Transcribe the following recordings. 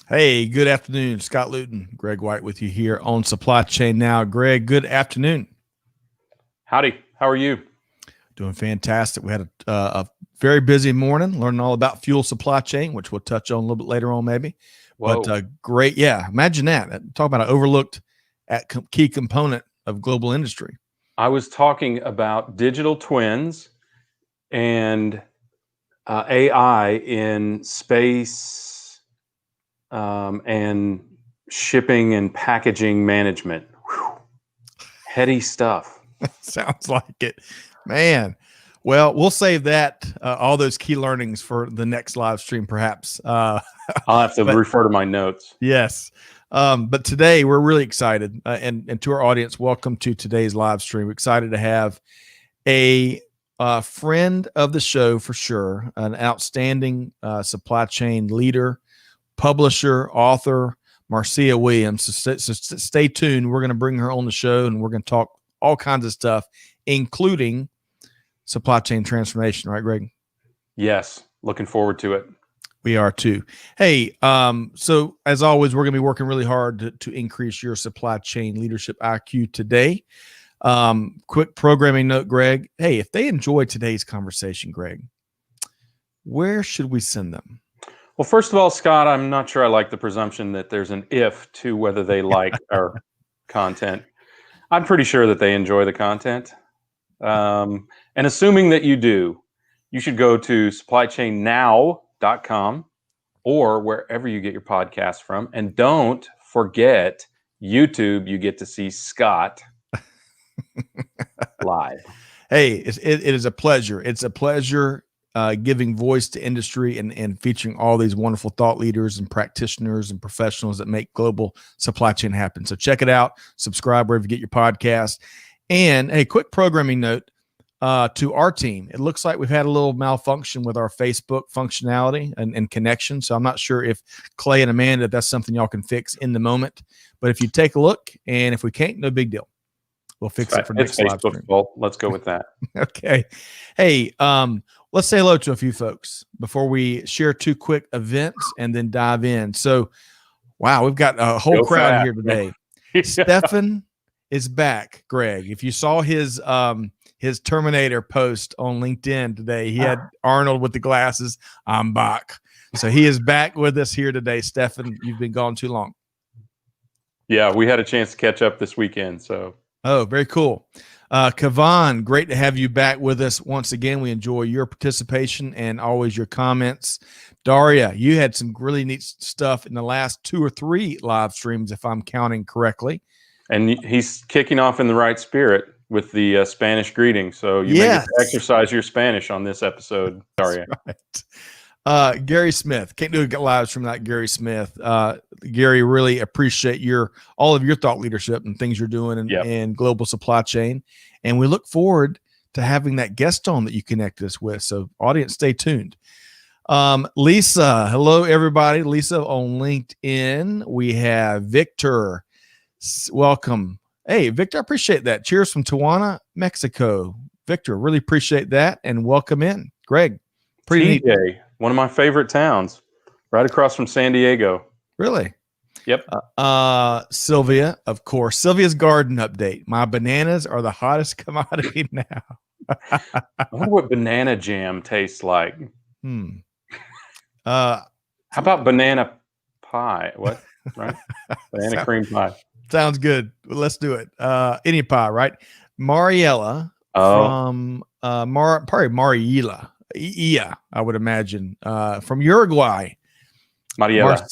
Hey, good afternoon. Scott Luton, Greg White with you here on Supply Chain Now. Greg, good afternoon. Howdy. How are you? Doing fantastic. We had a very busy morning learning all about fuel supply chain, which we'll touch on a little bit later on maybe. Whoa. But great. Yeah, imagine that. Talk about an overlooked key component of global industry. I was talking about digital twins and AI in space and shipping and packaging management. Whew. Heady stuff. Sounds like it, man. Well, we'll save that, all those key learnings for the next live stream, perhaps. I'll have to refer to my notes. Yes. But today we're really excited, and to our audience, welcome to today's live stream. We're excited to have a friend of the show for sure, an outstanding supply chain leader, publisher, author, Marcia Williams. So stay tuned. We're going to bring her on the show, and we're going to talk all kinds of stuff, including supply chain transformation. Right, Greg? Yes. Looking forward to it. We are too. Hey, so as always, we're going to be working really hard to increase your supply chain leadership IQ today. Quick programming note, Greg. Hey, if they enjoy today's conversation, Greg, where should we send them? Well, first of all, Scott, I'm not sure I like the presumption that there's an if to whether they like our content. I'm pretty sure that they enjoy the content. And assuming that you do, you should go to supplychainnow.com or wherever you get your podcast from. And don't forget YouTube. You get to see Scott live. Hey, it is a pleasure. It's a pleasure giving voice to industry and featuring all these wonderful thought leaders and practitioners and professionals that make global supply chain happen. So check it out. Subscribe wherever you get your podcast. And a quick programming note to our team. It looks like we've had a little malfunction with our Facebook functionality and connection. So I'm not sure if Clay and Amanda, if that's something y'all can fix in the moment. But if you take a look, and if we can't, no big deal. We'll fix it for next live stream. Fault. Let's go with that. Okay. Hey, let's say hello to a few folks before we share two quick events and then dive in. So, wow, we've got a whole crowd here today. Yeah. Stefan is back, Greg. If you saw his Terminator post on LinkedIn today, he had Arnold with the glasses. I'm back. So he is back with us here today. Stefan, you've been gone too long. Yeah, we had a chance to catch up this weekend. So. Oh, very cool. Kavan, great to have you back with us once again. We enjoy your participation and always your comments. Daria, you had some really neat stuff in the last 2 or 3 live streams, if I'm counting correctly. And he's kicking off in the right spirit with the Spanish greeting. So you may get to exercise your Spanish on this episode, Daria. Right. Gary Smith, can't do a live stream without Gary Smith. Gary, really appreciate all of your thought leadership and things you're doing in global supply chain. And we look forward to having that guest on that you connect us with. So audience, stay tuned. Lisa, hello everybody. Lisa on LinkedIn. We have Victor. Welcome. Hey, Victor, I appreciate that. Cheers from Tijuana, Mexico. Victor, really appreciate that. And welcome in. Greg, pretty neat. One of my favorite towns, right across from San Diego. Really? Yep. Sylvia, of course. Sylvia's garden update. My bananas are the hottest commodity now. I wonder what banana jam tastes like. How about banana pie? What? Right? Banana cream pie. Sounds good. Let's do it. Any pie, right? Mariella from probably Mariela. Yeah, I would imagine. From Uruguay. Mariela.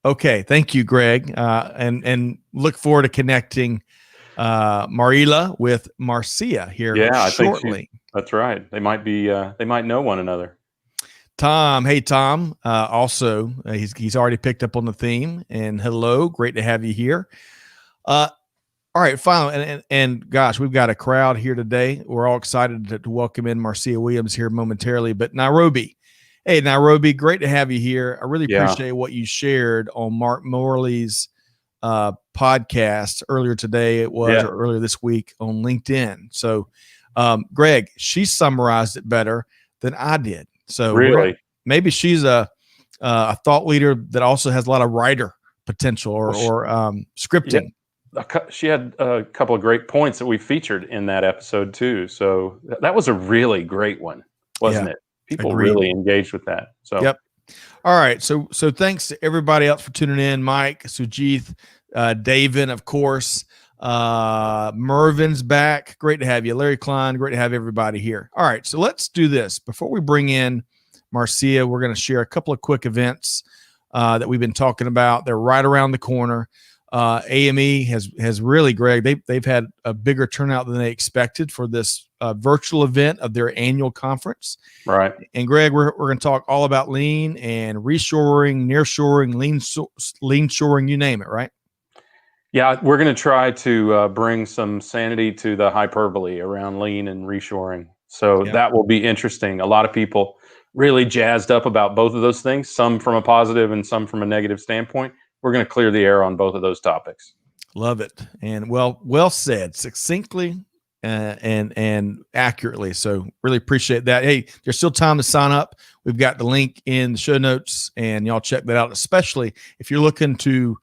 Okay, thank you, Greg. And look forward to connecting Mariela with Marcia here shortly. That's right. They might be. They might know one another. Tom, hey Tom. Also, he's already picked up on the theme. And hello, great to have you here. All right, finally, and gosh, we've got a crowd here today. We're all excited to welcome in Marcia Williams here momentarily. But Nairobi, hey Nairobi, great to have you here. I really appreciate what you shared on Mark Morley's podcast earlier today. It was or earlier this week on LinkedIn. So, Greg, she summarized it better than I did. So really, maybe she's a a thought leader that also has a lot of writer potential or scripting. She had a couple of great points that we featured in that episode too. So that was a really great one, wasn't it? People really engaged with that. So yep. All right. So thanks to everybody else for tuning in. Mike, Sujith, David, of course. Mervin's back. Great to have you. Larry Klein, great to have everybody here. All right. So let's do this. Before we bring in Marcia, we're going to share a couple of quick events that we've been talking about. They're right around the corner. AME has really, Greg, they've had a bigger turnout than they expected for this virtual event of their annual conference. Right. And Greg, we're going to talk all about lean and reshoring, nearshoring, lean shoring, you name it, right? Yeah, we're going to try to bring some sanity to the hyperbole around lean and reshoring. So that will be interesting. A lot of people really jazzed up about both of those things, some from a positive and some from a negative standpoint. We're going to clear the air on both of those topics. Love it. And well said, succinctly and accurately. So really appreciate that. Hey, there's still time to sign up. We've got the link in the show notes, and y'all check that out, especially if you're looking to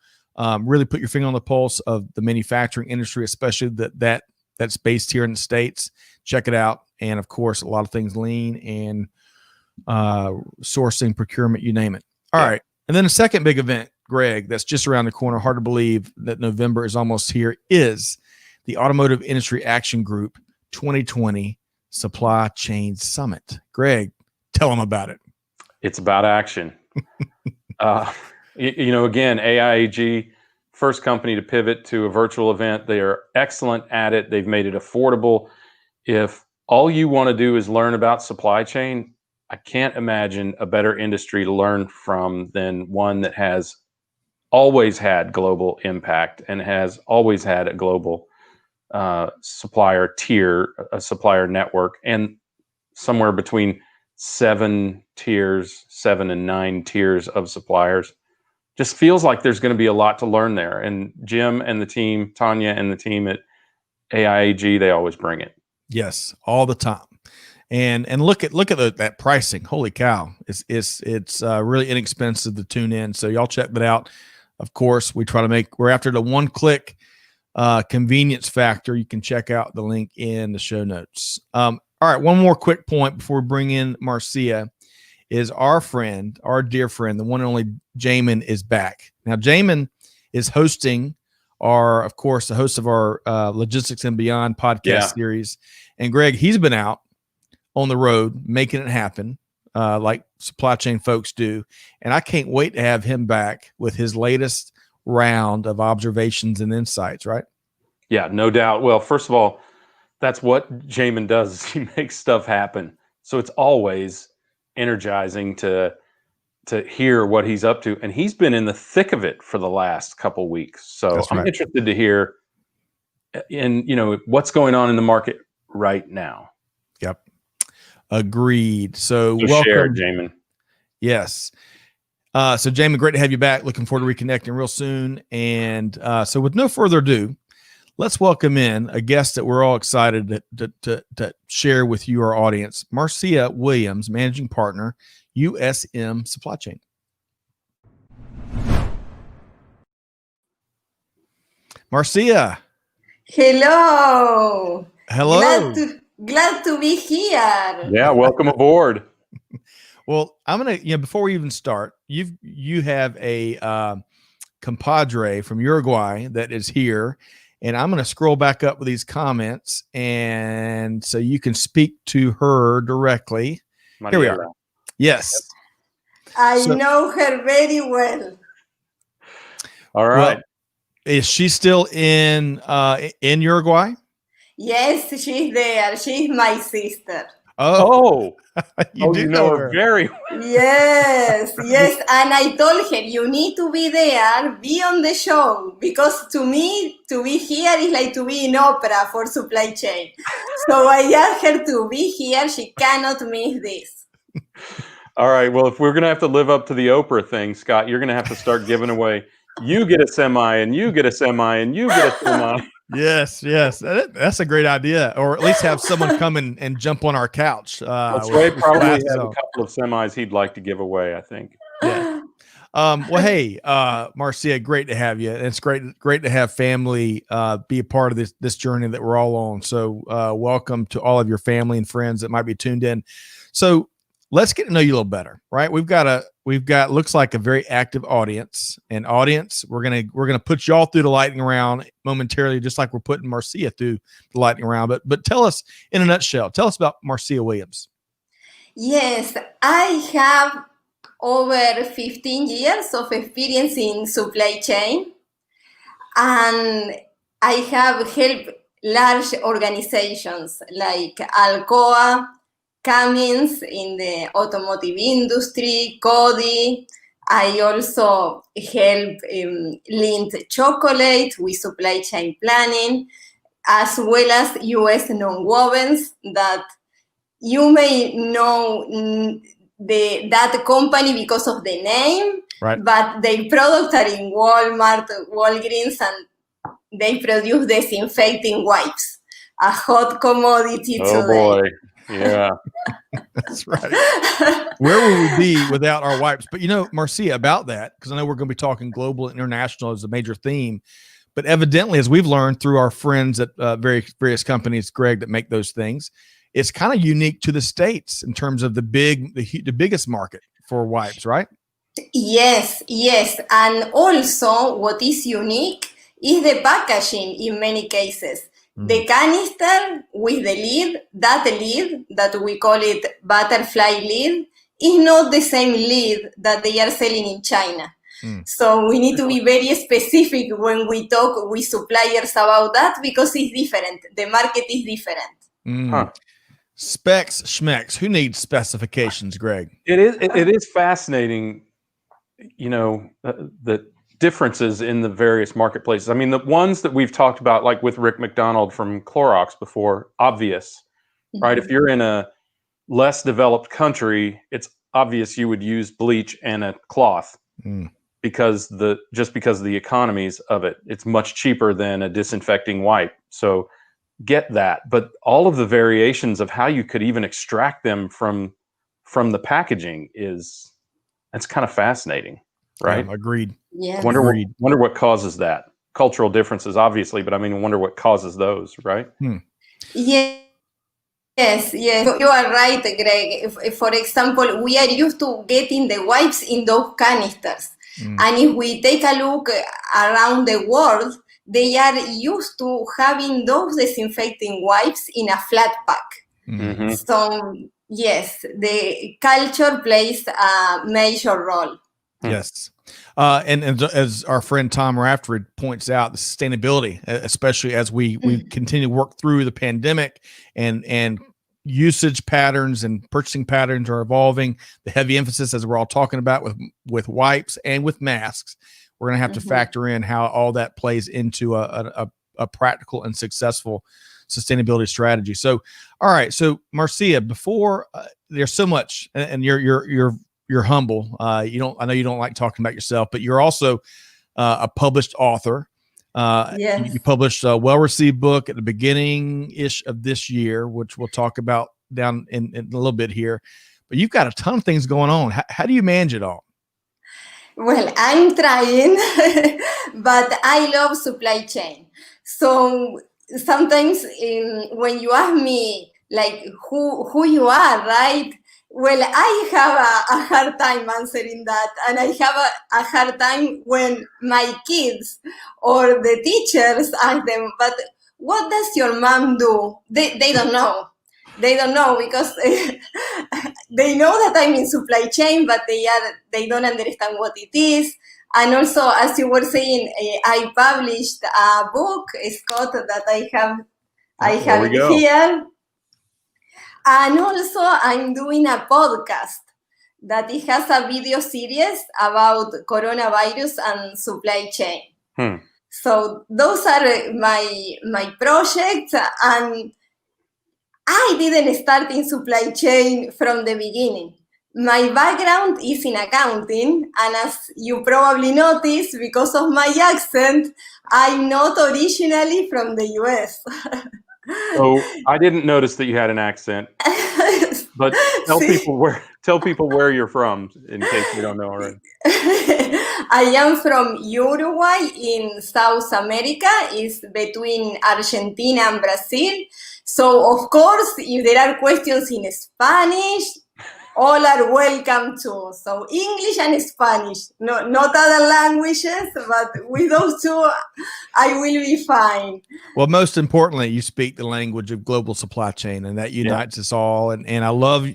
really put your finger on the pulse of the manufacturing industry, especially that's based here in the States. Check it out. And of course, a lot of things lean and sourcing, procurement, you name it. All right. And then the second big event, Greg, that's just around the corner, hard to believe that November is almost here, is the Automotive Industry Action Group 2020 Supply Chain Summit. Greg, tell them about it. It's about action. Again, AIAG, first company to pivot to a virtual event. They are excellent at it. They've made it affordable. If all you want to do is learn about supply chain, I can't imagine a better industry to learn from than one that has always had global impact and has always had a global supplier tier, a supplier network, and somewhere between 7 and 9 tiers of suppliers. Just feels like there's going to be a lot to learn there. And Jim and the team, Tanya and the team at AIAG, they always bring it. Yes, all the time. And look at that pricing. Holy cow. It's really inexpensive to tune in. So y'all check that out. Of course, we're after the one-click convenience factor. You can check out the link in the show notes. All right, one more quick point before we bring in Marcia is our dear friend, the one and only Jamin is back. Now, Jamin is hosting of course, the host of our Logistics and Beyond podcast series. And Greg, he's been out on the road making it happen like supply chain folks do. And I can't wait to have him back with his latest round of observations and insights, right? Yeah, no doubt. Well, first of all, that's what Jamin does. Is he makes stuff happen. So it's always energizing to hear what he's up to. And he's been in the thick of it for the last couple weeks. So I'm interested to hear what's going on in the market right now. Yep. Agreed. So welcome, share, Jamin. Yes. So Jamin, great to have you back. Looking forward to reconnecting real soon. And so with no further ado, let's welcome in a guest that we're all excited to share with you, our audience, Marcia Williams, Managing Partner, USM Supply Chain. Marcia. Hello. Hello. Glad to be here. Yeah, welcome aboard. Well, I'm gonna, before we even start, you have a compadre from Uruguay that is here, and I'm gonna scroll back up with these comments, and so you can speak to her directly. Here we are. Yes. I know her very well. All right. Well, is she still in Uruguay? Yes, she's there. She's my sister. Oh, you know her very well. Yes. And I told her, you need to be there, be on the show, because to me, to be here is like to be in opera for supply chain. So I asked her to be here. She cannot miss this. All right. Well, if we're going to have to live up to the Oprah thing, Scott, you're going to have to start giving away. You get a semi, and you get a semi, and you get a semi. Yes. That's a great idea. Or at least have someone come and jump on our couch. That's right. Probably has a couple of semis he'd like to give away, I think. Yeah. Well, hey, Marcia, great to have you. It's great to have family be a part of this journey that we're all on. So welcome to all of your family and friends that might be tuned in. So let's get to know you a little better, right? We've got looks like a very active audience. And audience, we're gonna put y'all through the lightning round momentarily, just like we're putting Marcia through the lightning round. But tell us in a nutshell, tell us about Marcia Williams. Yes, I have over 15 years of experience in supply chain, and I have helped large organizations like Alcoa, Cummins in the automotive industry, Cody. I also help Lindt Chocolate with supply chain planning, as well as US Nonwovens, that you may know that company because of the name, right? But their products are in Walmart, Walgreens, and they produce disinfecting wipes, a hot commodity today. Oh boy, yeah. That's right. Where would we be without our wipes? But Marcia, about that, because I know we're going to be talking global and international as a major theme, but evidently, as we've learned through our friends at various companies, Greg, that make those things, it's kind of unique to the States in terms of the biggest market for wipes, right? Yes. And also what is unique is the packaging in many cases. The canister with the lid that we call it butterfly lid, is not the same lid that they are selling in China. So we need to be very specific when we talk with suppliers about that, because it's different. The market is different. Specs, schmecks. Who needs specifications, Greg? It is fascinating, the differences in the various marketplaces. I mean, the ones that we've talked about, like with Rick McDonald from Clorox before, obvious, right? If you're in a less developed country, it's obvious you would use bleach and a cloth because of the economies of it. It's much cheaper than a disinfecting wipe. So get that. But all of the variations of how you could even extract them from the packaging that's kind of fascinating, right? Agreed. Yeah. Wonder what causes that. Cultural differences, obviously, but I wonder what causes those, right? Yes, you are right, Greg. For example, we are used to getting the wipes in those canisters. And if we take a look around the world, they are used to having those disinfecting wipes in a flat pack. So, yes, the culture plays a major role. Yes. And as our friend Tom Raftery points out, the sustainability, especially as we continue to work through the pandemic and usage patterns and purchasing patterns are evolving. The heavy emphasis, as we're all talking about with wipes and with masks, we're going to have to factor in how all that plays into a practical and successful sustainability strategy. So, all right. So Marcia, before there's so much, and you're humble. I know you don't like talking about yourself, but you're also a published author. Yes. You published a well-received book at the beginning-ish of this year, which we'll talk about down in a little bit here. But you've got a ton of things going on. How do you manage it all? Well, I'm trying, but I love supply chain. So sometimes when you ask me, like, who you are, right? Well, I have a hard time answering that. And I have a hard time when my kids or the teachers ask them, but what does your mom do? They don't know. They don't know because they know that I'm in supply chain, but they don't understand what it is. And also, as you were saying, I published a book, Scott, that I have here. And also, I'm doing a podcast that it has a video series about coronavirus and supply chain. So those are my projects, and I didn't start in supply chain from the beginning. My background is in accounting, and as you probably noticed, because of my accent, I'm not originally from the US. So I didn't notice that you had an accent, but tell people where you're from in case you don't know already. I am from Uruguay in South America. It's between Argentina and Brazil. So, of course, if there are questions in Spanish, all are welcome too. So English and Spanish, not other languages, but with those two, I will be fine. Well, most importantly, you speak the language of global supply chain, and that unites us all. And I love,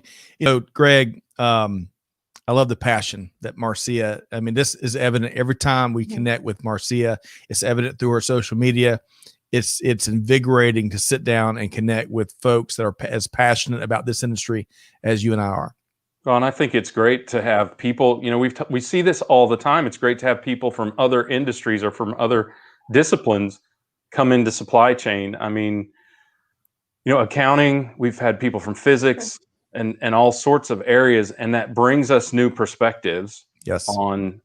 Greg, I love the passion that Marcia, I mean, this is evident every time we connect with Marcia. It's evident through her social media. It's invigorating to sit down and connect with folks that are as passionate about this industry as you and I are. Well, and I think it's great to have people, we see this all the time. It's great to have people from other industries or from other disciplines come into supply chain. I mean, accounting, we've had people from physics and all sorts of areas, and that brings us new perspectives on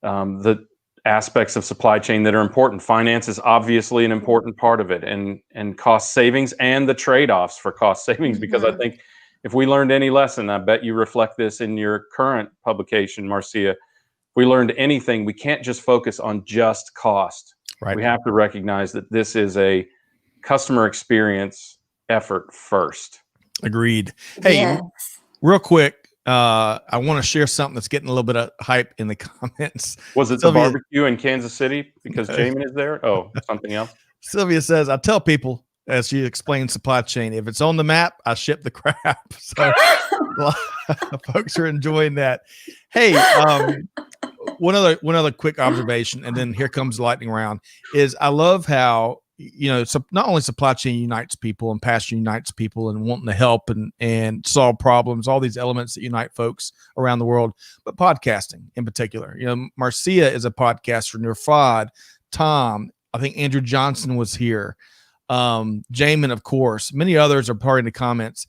the aspects of supply chain that are important. Finance is obviously an important part of it, and cost savings and the trade-offs for cost savings, because I think if we learned any lesson, I bet you reflect this in your current publication, Marcia. If we learned anything, we can't just focus on just cost. Right. We have to recognize that this is a customer experience effort first. Agreed. Hey, real quick, I want to share something that's getting a little bit of hype in the comments. Was it Sylvia, the barbecue in Kansas City because Jamin is there? Oh, something else. Sylvia says, I tell people, as she explains supply chain, if it's on the map, I ship the crap. So folks are enjoying that. Hey, one other quick observation, and then here comes the lightning round, is I love how, not only supply chain unites people and passion unites people and wanting to help and solve problems, all these elements that unite folks around the world, but podcasting in particular. Marcia is a podcaster, Nirfad, Tom, I think Andrew Johnson was here. Jamin, of course, many others are part in the comments.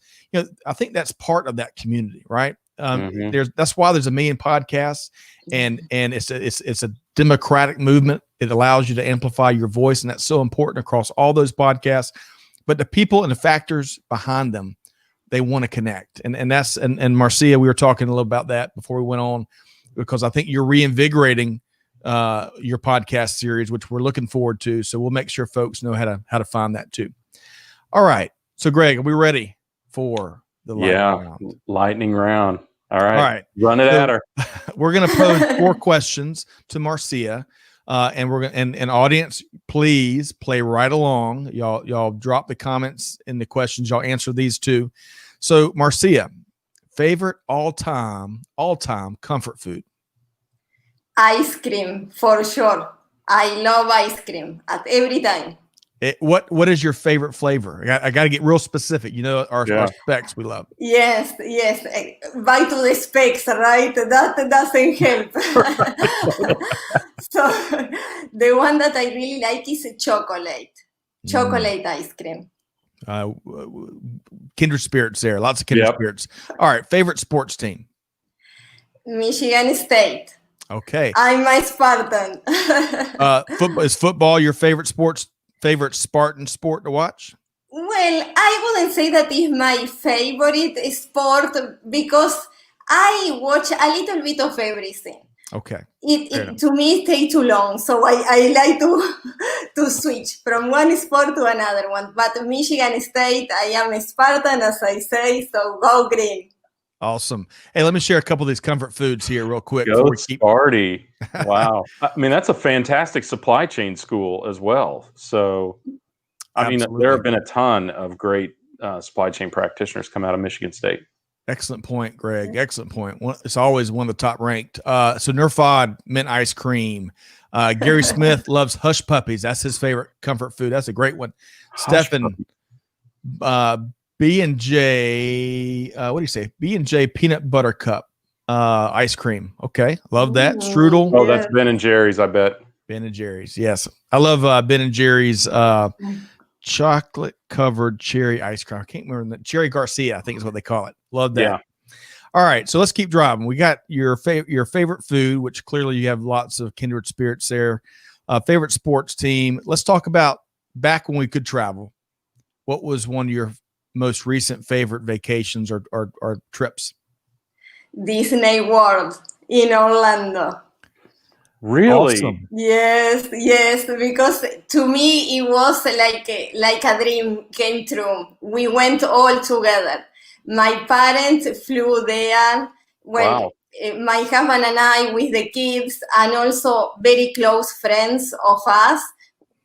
I think that's part of that community, right? That's why there's a million podcasts, and it's a democratic movement. It allows you to amplify your voice, and that's so important across all those podcasts. But the people and the factors behind them, they want to connect, and that's and Marcia, we were talking a little about that before we went on, because I think you're reinvigorating your podcast series, which we're looking forward to. So we'll make sure folks know how to find that too. All right. So Greg, are we ready for the lightning round? All right. Run it at her. We're going to pose 4 questions to Marcia, and we're going and audience, please play right along. Y'all drop the comments in the questions. Y'all answer these too. So Marcia, favorite all-time comfort food? Ice cream, for sure. I love ice cream at every time. What is your favorite flavor? I got to get real specific. Our specs we love. Yes. Back to the specs, right? That doesn't help. So the one that I really like is chocolate ice cream. Kindred spirits there. Lots of kindred spirits. All right. Favorite sports team? Michigan State. Okay. I'm a Spartan. Is football your favorite Spartan sport to watch? Well, I wouldn't say that is my favorite sport, because I watch a little bit of everything. Okay. It to me it takes too long, so I like to switch from one sport to another one. But Michigan State, I am a Spartan, as I say, so go green. Awesome. Hey, let me share a couple of these comfort foods here real quick. Go Sparty. Wow. I mean, that's a fantastic supply chain school as well. So, Absolutely. Mean, there have been a ton of great supply chain practitioners come out of Michigan State. Excellent point, Greg. Excellent point. It's always one of the top ranked. So Nirfad, mint ice cream. Gary Smith loves Hush Puppies. That's his favorite comfort food. That's a great one. Stefan, B&J, what do you say? B&J peanut butter cup ice cream. Okay. Love that. Strudel. Oh, that's Ben & Jerry's, I bet. Ben & Jerry's. Yes. I love Ben & Jerry's chocolate covered cherry ice cream. I can't remember. Cherry Garcia, I think is what they call it. Love that. Yeah. All right. So let's keep driving. We got your favorite food, which clearly you have lots of kindred spirits there. Favorite sports team. Let's talk about back when we could travel. what was one of your most recent favorite vacations or trips? Disney World in Orlando. Really? Awesome. Yes, because to me it was like a dream came true. We went all together. My parents flew there. Well, Wow. my husband and I with the kids, and also very close friends of us,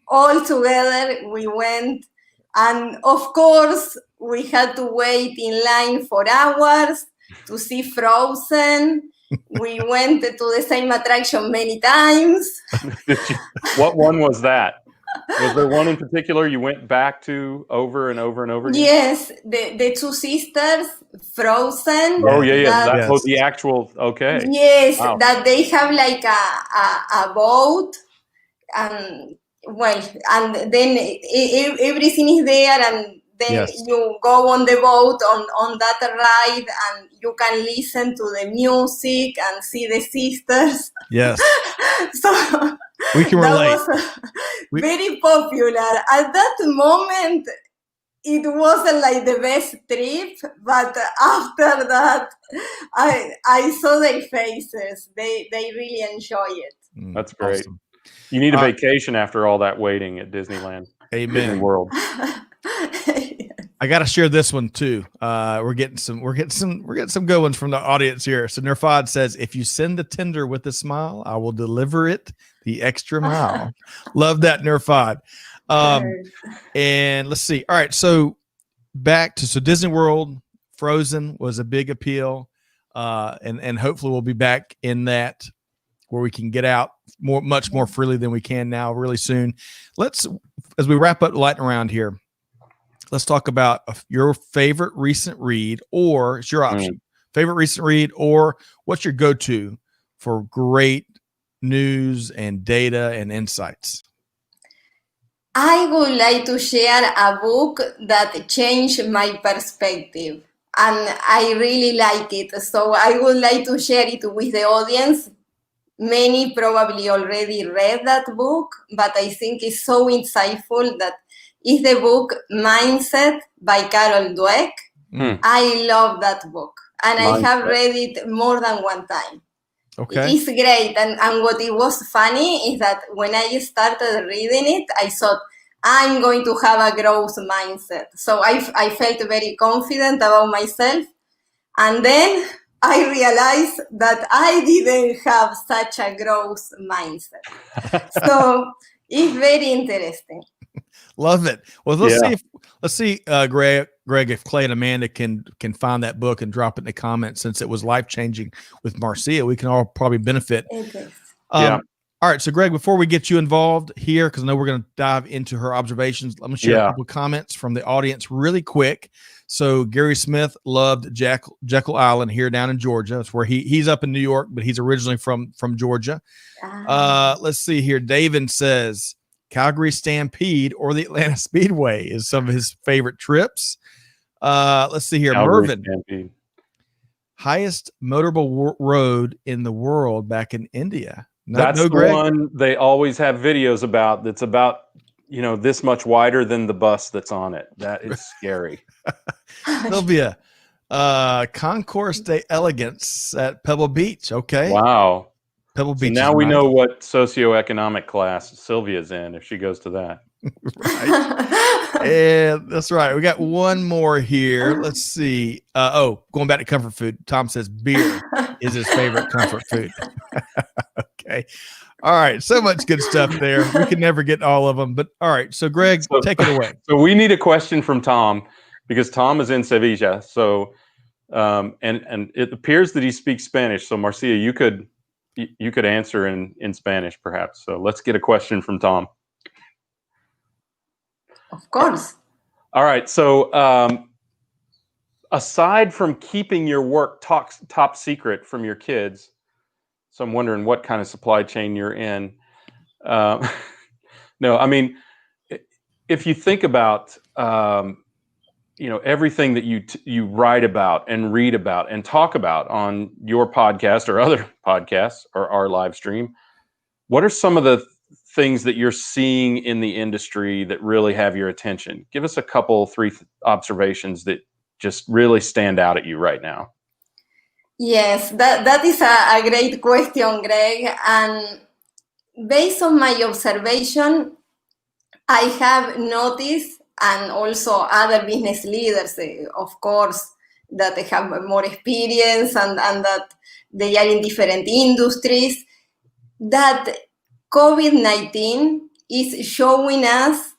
all together we went. And of course, we had to wait in line for hours to see Frozen. We went to the same attraction many times. What one was that? Was there one in particular you went back to over and over and over again? Yes, the two sisters, Frozen. Oh, yeah. Yes. Oh, the actual, okay. Yes, Wow. that they have like a boat, and well, and then everything is there, and then you go on the boat on that ride, and you can listen to the music and see the sisters. Yes. So we can relate. That was very popular. At that moment, it wasn't like the best trip, but after that, I saw their faces. They really enjoy it. That's great. Awesome. You need a vacation after all that waiting at Disneyland. Amen. Disney World. I got to share this one too. We're getting some good ones from the audience here. So Nerfad says, if you send the tender with a smile, I will deliver it the extra mile. Love that, Nerfad. And let's see. All right. So back to, Disney World, Frozen was a big appeal. And hopefully we'll be back in that where we can get out much more freely than we can now really soon. As we wrap up Lightning Round here, let's talk about your favorite recent read, or it's your option. Favorite recent read, or what's your go-to for great news and data and insights? I would like to share a book that changed my perspective, and I really like it. So I would like to share it with the audience. Many probably already read that book, but I think it's so insightful. That is the book Mindset by Carol Dweck. I love that book, and I have read it more than one time. Okay. It's great. And what it was funny is that when I started reading it, I thought, I'm going to have a growth mindset. So I felt very confident about myself. And then I realized that I didn't have such a growth mindset. So it's very interesting. Love it. Well, let's see, Greg, if Clay and Amanda can find that book and drop it in the comments, since it was life-changing with Marcia. We can all probably benefit. All right. So Greg, before we get you involved here, because I know we're going to dive into her observations, let me share a couple of comments from the audience really quick. So Gary Smith loved Jekyll Island here down in Georgia. That's where he's up in New York, but he's originally from Georgia. Let's see here. David says Calgary Stampede or the Atlanta Speedway is some of his favorite trips. Let's see here. Calgary Mervyn, Stampede. Highest motorable road in the world back in India. That's the one they always have videos about. That's about, this much wider than the bus that's on it. That is scary. There'll be a Concourse de Elegance at Pebble Beach. Okay. Wow. Pebble Beach. So now we know what socioeconomic class Sylvia's in if she goes to that. Right. And that's right. We got one more here. Let's see. Going back to comfort food. Tom says beer is his favorite comfort food. Okay. All right. So much good stuff there. We can never get all of them, but all right. So Greg, take it away. So we need a question from Tom, because Tom is in Sevilla. So, and it appears that he speaks Spanish. So Marcia, you could answer in Spanish perhaps. So let's get a question from Tom. Of course. All right. So, aside from keeping your work top secret from your kids, so I'm wondering what kind of supply chain you're in. No, I mean, if you think about, everything that you write about and read about and talk about on your podcast or other podcasts or our live stream, what are some of the things that you're seeing in the industry that really have your attention? Give us a couple, three observations that just really stand out at you right now. Yes, that is a great question, Greg. And based on my observation, I have noticed, and also other business leaders, of course, that they have more experience and that they are in different industries, that COVID-19 is showing us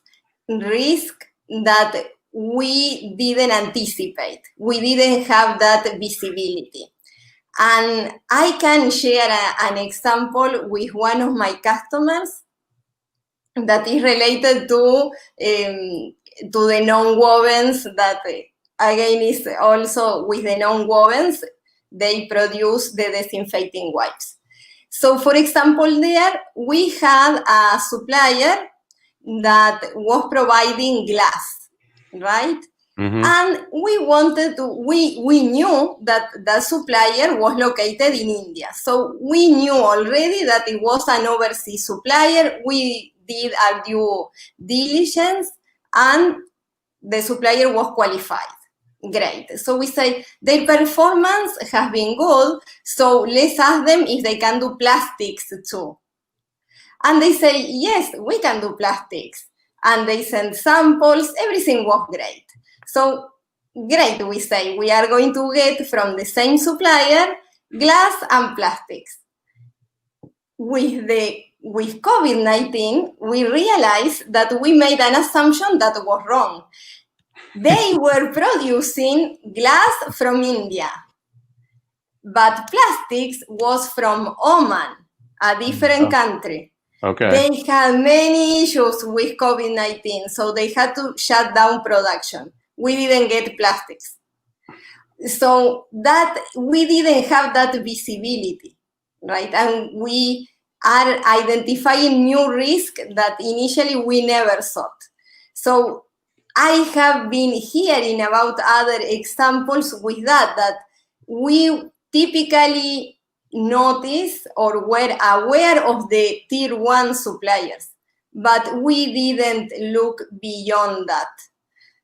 risk that we didn't anticipate. We didn't have that visibility. And I can share an example with one of my customers that is related to the non-wovens, that again is also with the non-wovens, they produce the disinfecting wipes. So for example, there we had a supplier that was providing glass, right? Mm-hmm. And we knew that the supplier was located in India. So we knew already that it was an overseas supplier. We did our due diligence and the supplier was qualified. Great. So we say their performance has been good. So let's ask them if they can do plastics too. And they say, yes, we can do plastics. And they send samples. Everything was great. So great, we say, we are going to get from the same supplier glass and plastics. With COVID-19, we realized that we made an assumption that was wrong. They were producing glass from India, but plastics was from Oman, a different country. Okay. They had many issues with COVID-19, so they had to shut down production. We didn't get plastics. So that we didn't have that visibility, right? And we are identifying new risks that initially we never thought. So I have been hearing about other examples with that we typically notice or were aware of the tier 1 suppliers, but we didn't look beyond that.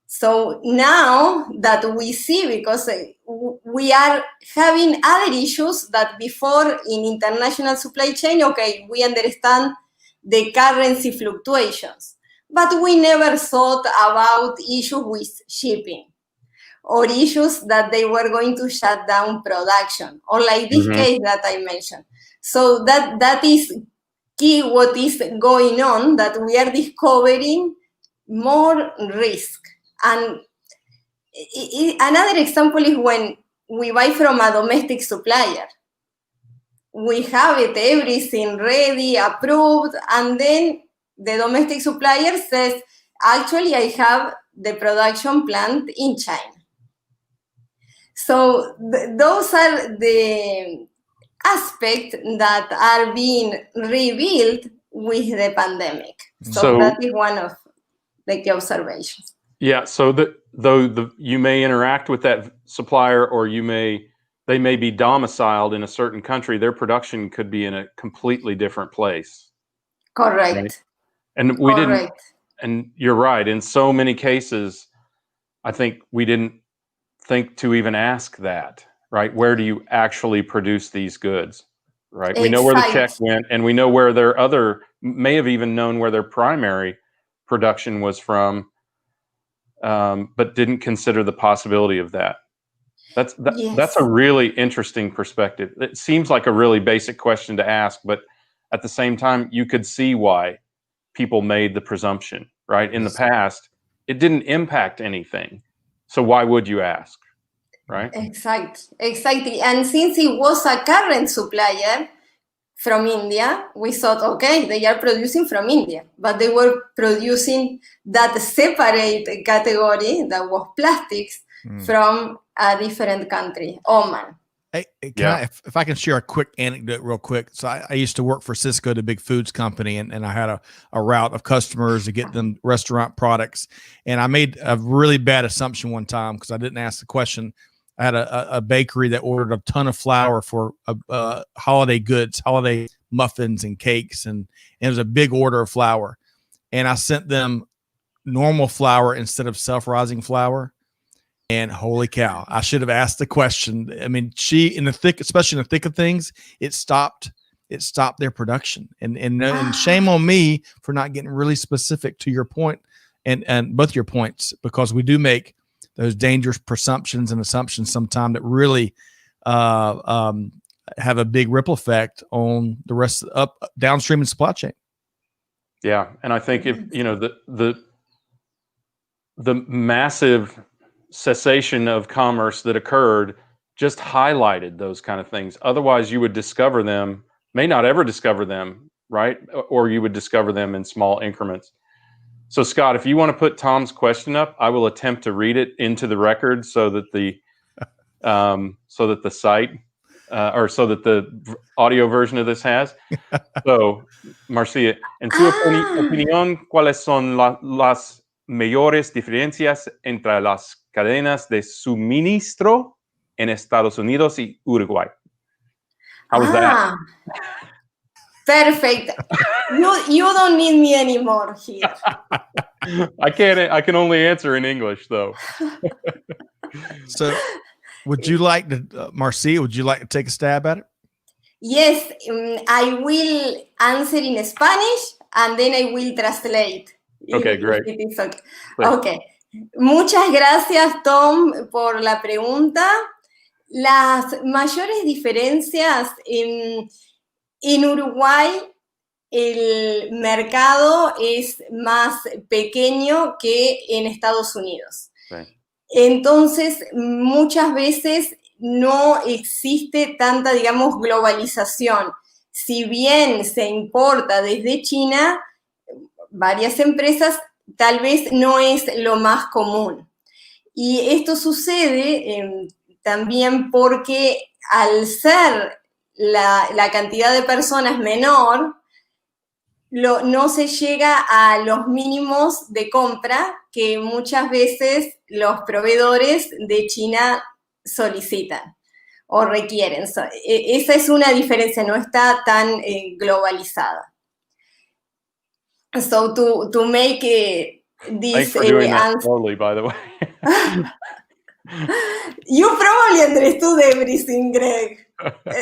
So now that we see, because we are having other issues that before in international supply chain, okay, we understand the currency fluctuations, but we never thought about issues with shipping or issues that they were going to shut down production, or like this case that I mentioned. So that is key what is going on, that we are discovering more risk. And another example is when we buy from a domestic supplier. We have it, everything ready, approved, and then the domestic supplier says, actually, I have the production plant in China. So those are the aspects that are being revealed with the pandemic. So that is one of the key observations. Yeah, so though you may interact with that supplier, or they may be domiciled in a certain country, their production could be in a completely different place. Correct. Right? And we didn't. And you're right. In so many cases, I think we didn't think to even ask that. Right? Where do you actually produce these goods? Right? We know where the check went, and we know where may have even known where their primary production was from. But didn't consider the possibility of that. That's a really interesting perspective. It seems like a really basic question to ask, but at the same time, you could see why people made the presumption, right? In the past, it didn't impact anything. So why would you ask, right? Exactly. And since it was a current supplier from India, we thought, okay, they are producing from India, but they were producing that separate category that was plastics from a different country, Oman. Hey, if I can share a quick anecdote real quick. So I used to work for Cisco, the big foods company, and I had a route of customers to get them restaurant products. And I made a really bad assumption one time because I didn't ask the question. I had a bakery that ordered a ton of flour for holiday goods, holiday muffins and cakes, and it was a big order of flour. And I sent them normal flour instead of self-rising flour. And holy cow, I should have asked the question. I mean, especially in the thick of things, it stopped their production. And shame on me for not getting really specific to your point and both your points, because we do make those dangerous presumptions and assumptions sometimes that really have a big ripple effect on the rest up downstream in supply chain. Yeah, and I think if the massive cessation of commerce that occurred just highlighted those kind of things. Otherwise, you would discover them, may not ever discover them, right? Or you would discover them in small increments. So, Scott, if you want to put Tom's question up, I will attempt to read it into the record so that the site or so that the audio version of this has. So, Marcia, en su opinión, ¿cuáles son las mayores diferencias entre las cadenas de suministro en Estados Unidos y Uruguay? How was that? Perfect. You don't need me anymore here. I can only answer in English, though. So, would you like to, Marcia, would you like to take a stab at it? Yes, I will answer in Spanish and then I will translate. Okay, great. It is okay. Okay. Muchas gracias, Tom, por la pregunta. Las mayores diferencias en Uruguay, el mercado es más pequeño que en Estados Unidos. Right. Entonces, muchas veces no existe tanta, digamos, globalización. Si bien se importa desde China, varias empresas, tal vez no es lo más común. Y esto sucede también porque al ser la cantidad de personas menor, no se llega a los mínimos de compra que muchas veces los proveedores de China solicitan o requieren. Esa es una diferencia, no está tan globalizada. So to make this Thanks for doing that answer, slowly, by the way. you probably understood everything, Greg.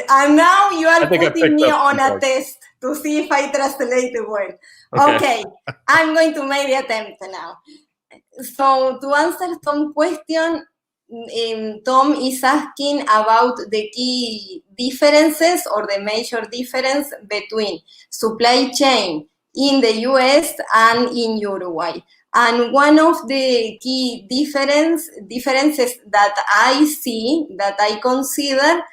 And now you are putting me on a test to see if I translate well. Okay, I'm going to make the attempt now. So to answer Tom's question, Tom is asking about the key differences or the major difference between supply chain in the US and in Uruguay. And one of the key differences that I see, that I consider,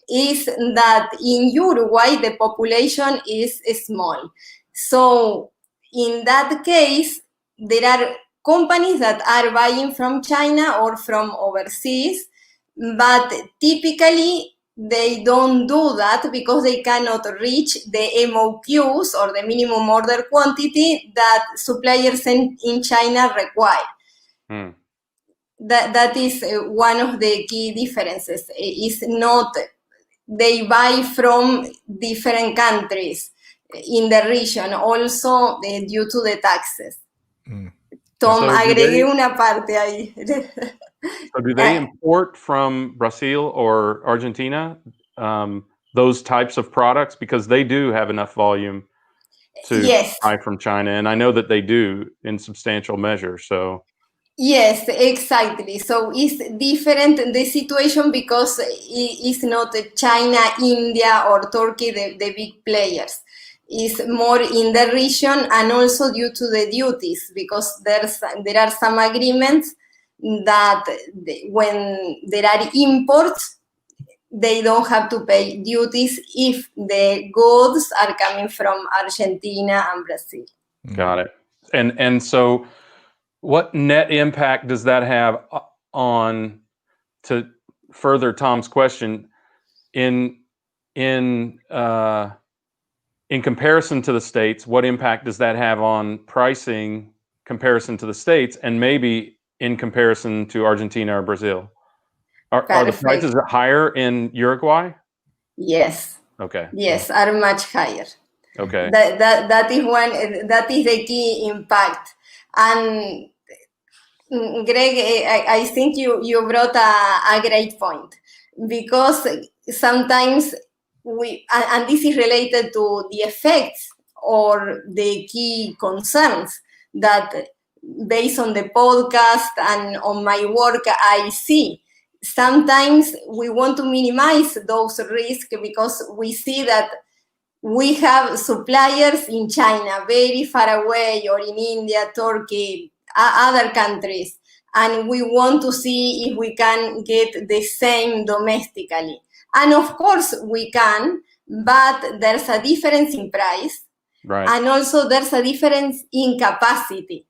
is that in Uruguay, the population is small. So in that case, there are companies that are buying from China or from overseas, but typically they don't do that because they cannot reach the MOQs or the minimum order quantity that suppliers in China require. That is one of the key differences. It's not they buy from different countries in the region, also due to the taxes. Tom, agregué una parte ahí. So do they import from Brazil or Argentina those types of products? Because they do have enough volume to buy from China. And I know that they do in substantial measure. So yes, exactly. So it's different, the situation, because it's not China, India, or Turkey, the big players. It's more in the region, and also due to the duties, because there are some agreements that when there are imports, they don't have to pay duties if the goods are coming from Argentina and Brazil. Got it. And so what net impact does that have on, to further Tom's question, in comparison to the States, what impact does that have on pricing comparison to the States, and maybe in comparison to Argentina or Brazil? Are the prices higher in Uruguay? Yes. Okay. Yes, are much higher. Okay. That is the key impact. And Greg, I think you brought a great point, because sometimes and this is related to the effects or the key concerns that, based on the podcast and on my work, I see. Sometimes we want to minimize those risks because we see that we have suppliers in China, very far away, or in India, Turkey, other countries, and we want to see if we can get the same domestically. And of course we can, but there's a difference in price, right? And also there's a difference in capacity,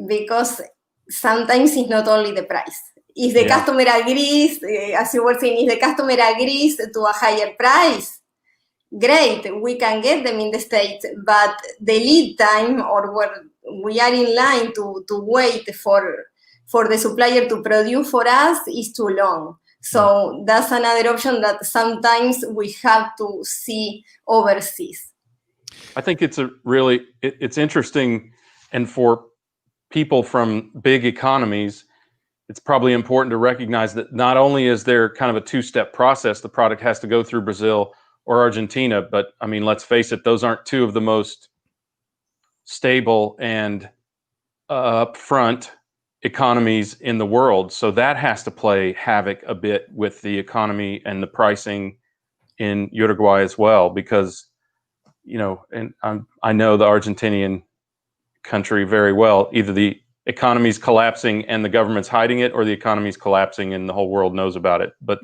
because sometimes it's not only the price. If the customer agrees, as you were saying, if the customer agrees to a higher price, great, we can get them in the States, but the lead time, or where we are in line to wait for the supplier to produce for us, is too long. So that's another option that sometimes we have to see overseas. I think it's it's interesting, and for people from big economies, it's probably important to recognize that not only is there kind of a two-step process, the product has to go through Brazil or Argentina, but I mean, let's face it, those aren't two of the most stable and upfront economies in the world. So that has to play havoc a bit with the economy and the pricing in Uruguay as well, because, you know, and I know the Argentinian country very well. Either the economy's collapsing and the government's hiding it, or the economy's collapsing and the whole world knows about it. But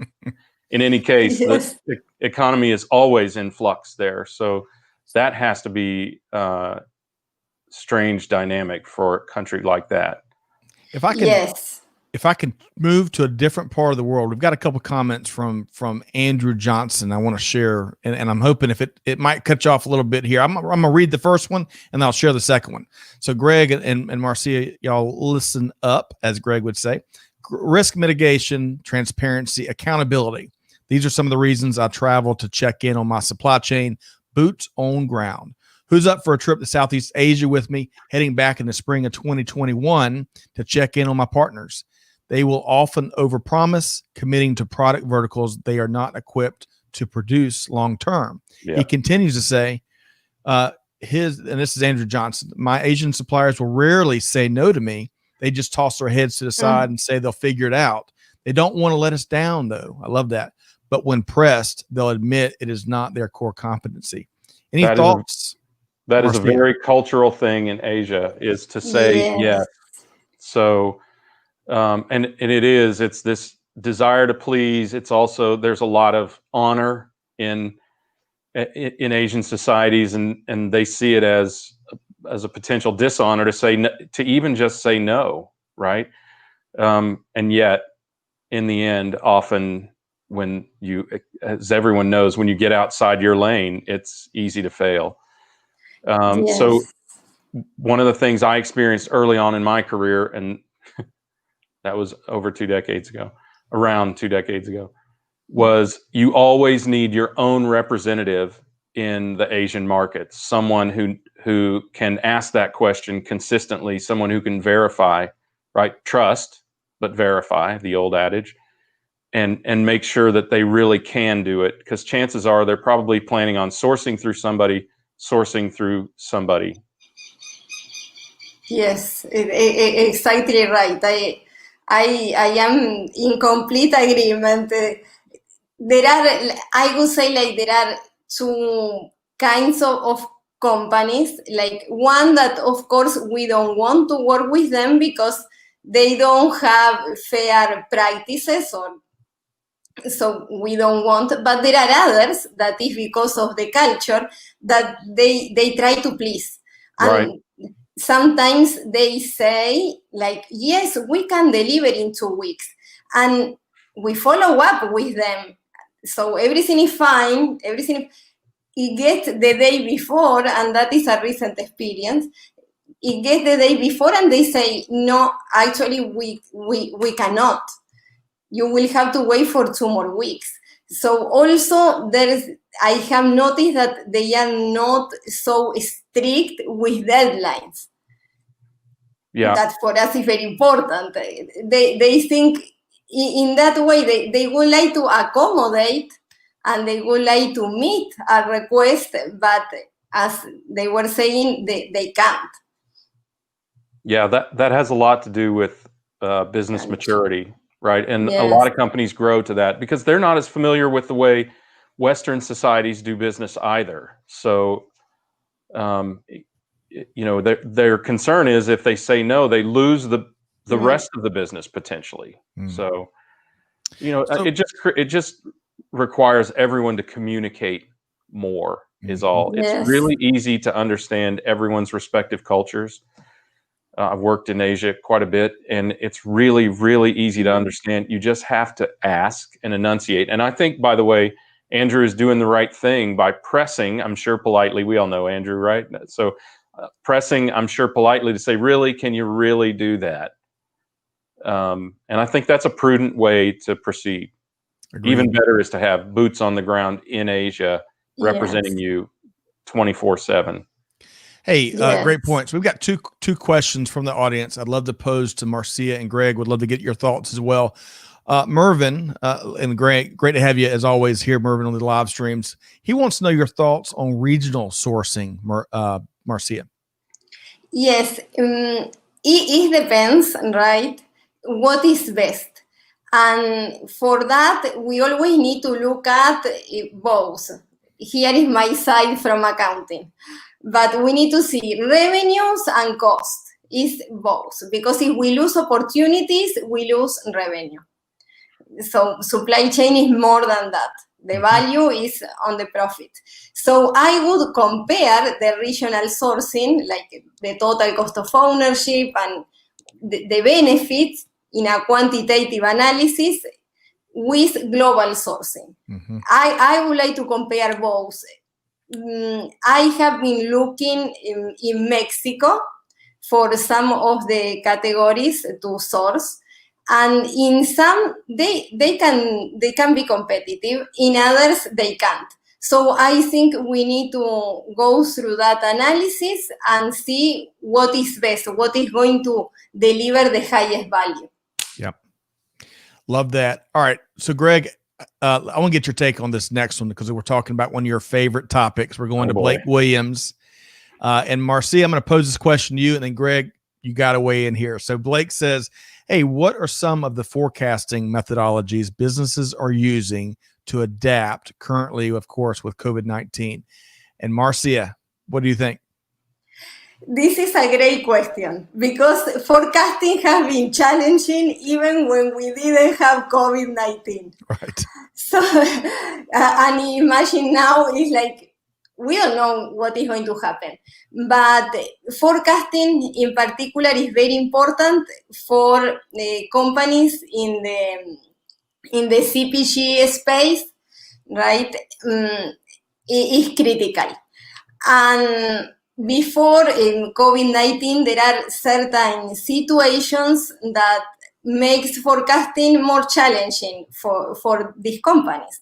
in any case, Yes. the economy is always in flux there. So that has to be a strange dynamic for a country like that. If I can move to a different part of the world, we've got a couple comments from Andrew Johnson I want to share, and I'm hoping if it might cut you off a little bit here. I'm gonna read the first one and I'll share the second one. So Greg and Marcia, y'all listen up, as Greg would say. Risk mitigation, transparency, accountability. These are some of the reasons I travel to check in on my supply chain, boots on ground. Who's up for a trip to Southeast Asia with me, heading back in the spring of 2021 to check in on my partners? They will often overpromise, committing to product verticals they are not equipped to produce long term. Yeah. He continues to say, and this is Andrew Johnson, my Asian suppliers will rarely say no to me. They just toss their heads to the side and say they'll figure it out. They don't want to let us down, though. I love that. But when pressed, they'll admit it is not their core competency. Any thoughts? That is a very cultural thing in Asia, is to say yes. So, and it's this desire to please. It's also, there's a lot of honor in Asian societies, and they see it as a potential dishonor to say no, to even just say no, right? And yet, in the end, often when you, as everyone knows, when you get outside your lane, it's easy to fail. So one of the things I experienced early on in my career, and that was around 2 decades ago, was you always need your own representative in the Asian markets, someone who can ask that question consistently, someone who can verify, right? Trust, but verify, the old adage, and make sure that they really can do it, because chances are they're probably planning on sourcing through somebody. Yes, exactly right. I am in complete agreement. I would say, like, there are two kinds of companies. Like, one that, of course, we don't want to work with them because they don't have fair practices, or so we don't want. But there are others that is because of the culture that they try to please. And sometimes they say, like, yes, we can deliver in 2 weeks. And we follow up with them. So everything is fine. It gets the day before, and that is a recent experience. It gets the day before and they say, no, actually we cannot. you will have to wait for 2 more weeks. So also I have noticed that they are not so strict with deadlines. Yeah. That for us is very important. They think in that way they would like to accommodate and they would like to meet a request, but as they were saying, they can't. Yeah, that has a lot to do with business maturity, right? And Yes. a lot of companies grow to that because they're not as familiar with the way Western societies do business either. So, their concern is if they say no, they lose the rest of the business potentially. So, it just requires everyone to communicate more is all. Yes. It's really easy to understand everyone's respective cultures. I've worked in Asia quite a bit, and it's really, really easy to understand. You just have to ask and enunciate. And I think, by the way, Andrew is doing the right thing by pressing, I'm sure politely, we all know Andrew, right? So pressing, I'm sure politely to say, really, can you really do that? And I think that's a prudent way to proceed. Agreed. Even better is to have boots on the ground in Asia representing you 24/7. Hey, great points. We've got two questions from the audience I'd love to pose to Marcia and Greg. Would love to get your thoughts as well. Mervin, and great to have you as always here, Mervin, on the live streams. He wants to know your thoughts on regional sourcing, Marcia. Yes, it depends, right? What is best? And for that, we always need to look at both. Here is my side from accounting. But we need to see revenues and cost is both, because if we lose opportunities, we lose revenue. So supply chain is more than that. The value is on the profit. So I would compare the regional sourcing, like the total cost of ownership and the benefits in a quantitative analysis with global sourcing. I would like to compare both. I have been looking in Mexico for some of the categories to source, and in some they can be competitive. In others they can't. So I think we need to go through that analysis and see what is best, what is going to deliver the highest value. Yep, love that. All right, so Greg, I want to get your take on this next one because we're talking about one of your favorite topics. We're going to Blake Williams and Marcia. I'm going to pose this question to you, and then Greg, you got to weigh in here. So Blake says, hey, what are some of the forecasting methodologies businesses are using to adapt currently, of course, with COVID-19? And Marcia, what do you think? This is a great question because forecasting has been challenging even when we didn't have COVID-19. Right. So, and imagine now it's like, we don't know what is going to happen. But forecasting in particular is very important for companies in the CPG space, right? It is critical. And before in COVID-19, there are certain situations that makes forecasting more challenging for these companies.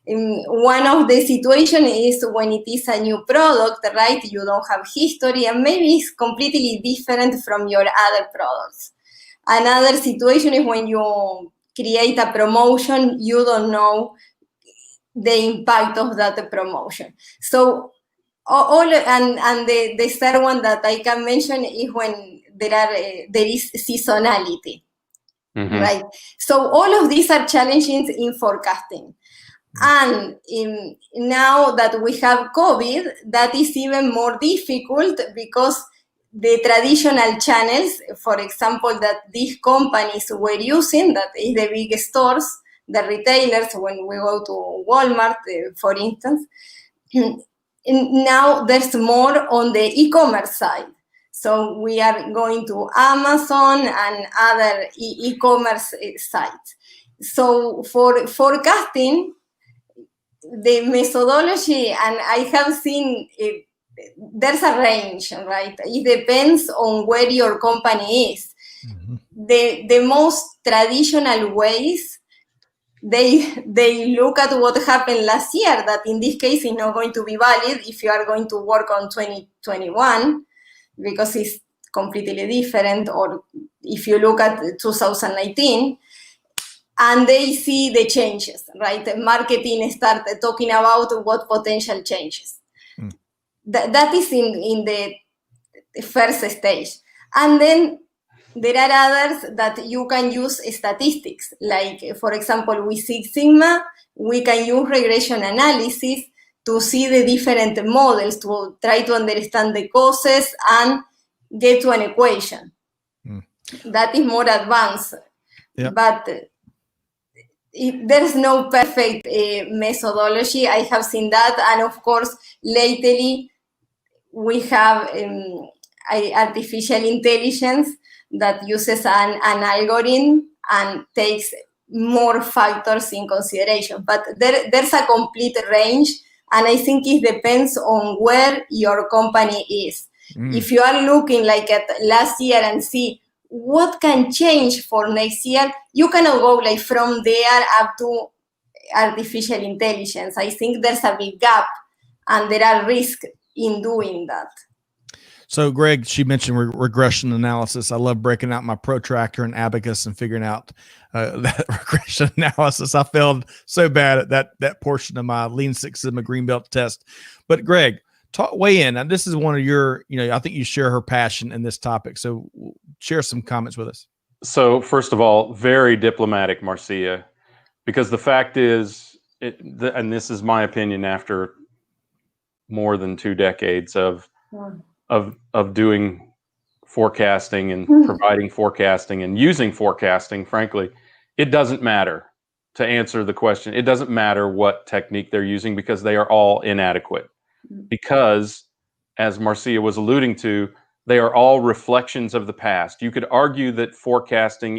One of the situations is when it is a new product, right? You don't have history and maybe it's completely different from your other products. Another situation is when you create a promotion, you don't know the impact of that promotion. So the third one that I can mention is when there is seasonality, right? So all of these are challenges in forecasting. And now that we have COVID, that is even more difficult because the traditional channels, for example, that these companies were using, that is the big stores, the retailers, when we go to Walmart, for instance, now there's more on the e-commerce side. So we are going to Amazon and other e-commerce sites. So for forecasting, the methodology, and I have seen it, there's a range, right? It depends on where your company is. The most traditional ways they look at what happened last year, that in this case is not going to be valid if you are going to work on 2021, because it's completely different, or if you look at 2019, and they see the changes, right? The marketing started talking about what potential changes. That is in the first stage. And then there are others that you can use statistics. Like, for example, with Six Sigma, we can use regression analysis to see the different models, to try to understand the causes and get to an equation. That is more advanced. Yep. But there's no perfect methodology. I have seen that. And of course, lately, we have artificial intelligence that uses an algorithm and takes more factors in consideration. But there's a complete range, and I think it depends on where your company is. If you are looking like at last year and see what can change for next year, you cannot go like from there up to artificial intelligence. I think there's a big gap, and there are risks in doing that. So, Greg, she mentioned regression analysis. I love breaking out my protractor and abacus and figuring out that regression analysis. I failed so bad at that portion of my Lean Six Sigma Green Belt test. But, Greg, weigh in. And this is one of your, I think you share her passion in this topic. So, share some comments with us. So, first of all, very diplomatic, Marcia, because the fact is, and this is my opinion after more than 2 decades of doing forecasting and providing forecasting and using forecasting, frankly, it doesn't matter. To answer the question, it doesn't matter what technique they're using, because they are all inadequate. Because, as Marcia was alluding to, they are all reflections of the past. You could argue that forecasting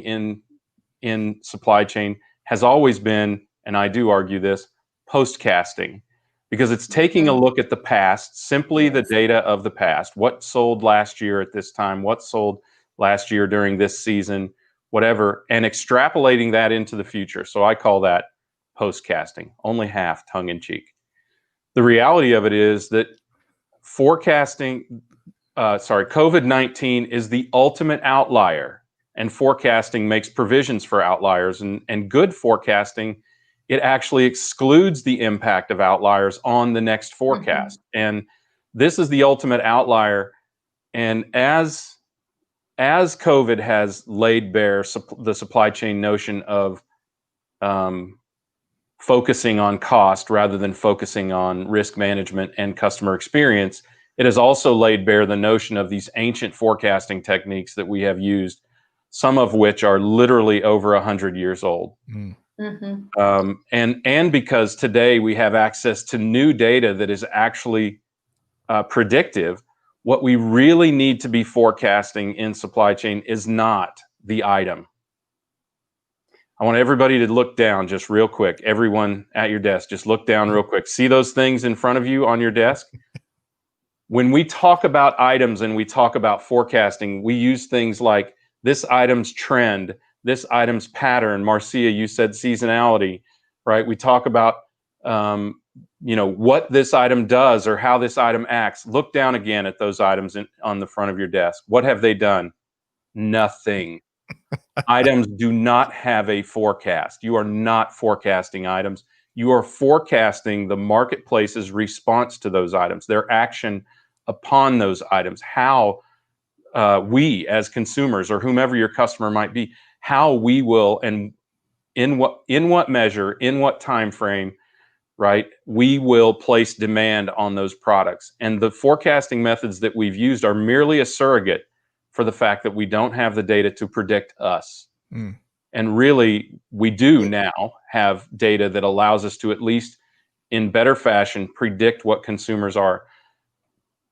in supply chain has always been, and I do argue this, postcasting. Because it's taking a look at the past, simply the data of the past. What sold last year at this time? What sold last year during this season? Whatever. And extrapolating that into the future. So I call that postcasting, only half tongue-in-cheek. The reality of it is that COVID-19 is the ultimate outlier. And forecasting makes provisions for outliers. And good forecasting, it actually excludes the impact of outliers on the next forecast. And this is the ultimate outlier. And as COVID has laid bare the supply chain notion of focusing on cost rather than focusing on risk management and customer experience, it has also laid bare the notion of these ancient forecasting techniques that we have used, some of which are literally over 100 years old. And because today we have access to new data that is actually predictive, what we really need to be forecasting in supply chain is not the item. I want everybody to look down just real quick. Everyone at your desk, just look down real quick. See those things in front of you on your desk? When we talk about items and we talk about forecasting, we use things like this item's trend, this item's pattern. Marcia, you said seasonality, right? We talk about, what this item does or how this item acts. Look down again at those items on the front of your desk. What have they done? Nothing. Items do not have a forecast. You are not forecasting items. You are forecasting the marketplace's response to those items, their action upon those items, how we as consumers, or whomever your customer might be, how we will, and in what measure, in what time frame, right, we will place demand on those products. And the forecasting methods that we've used are merely a surrogate for the fact that we don't have the data to predict us. And really, we do now have data that allows us to, at least in better fashion, predict what consumers are.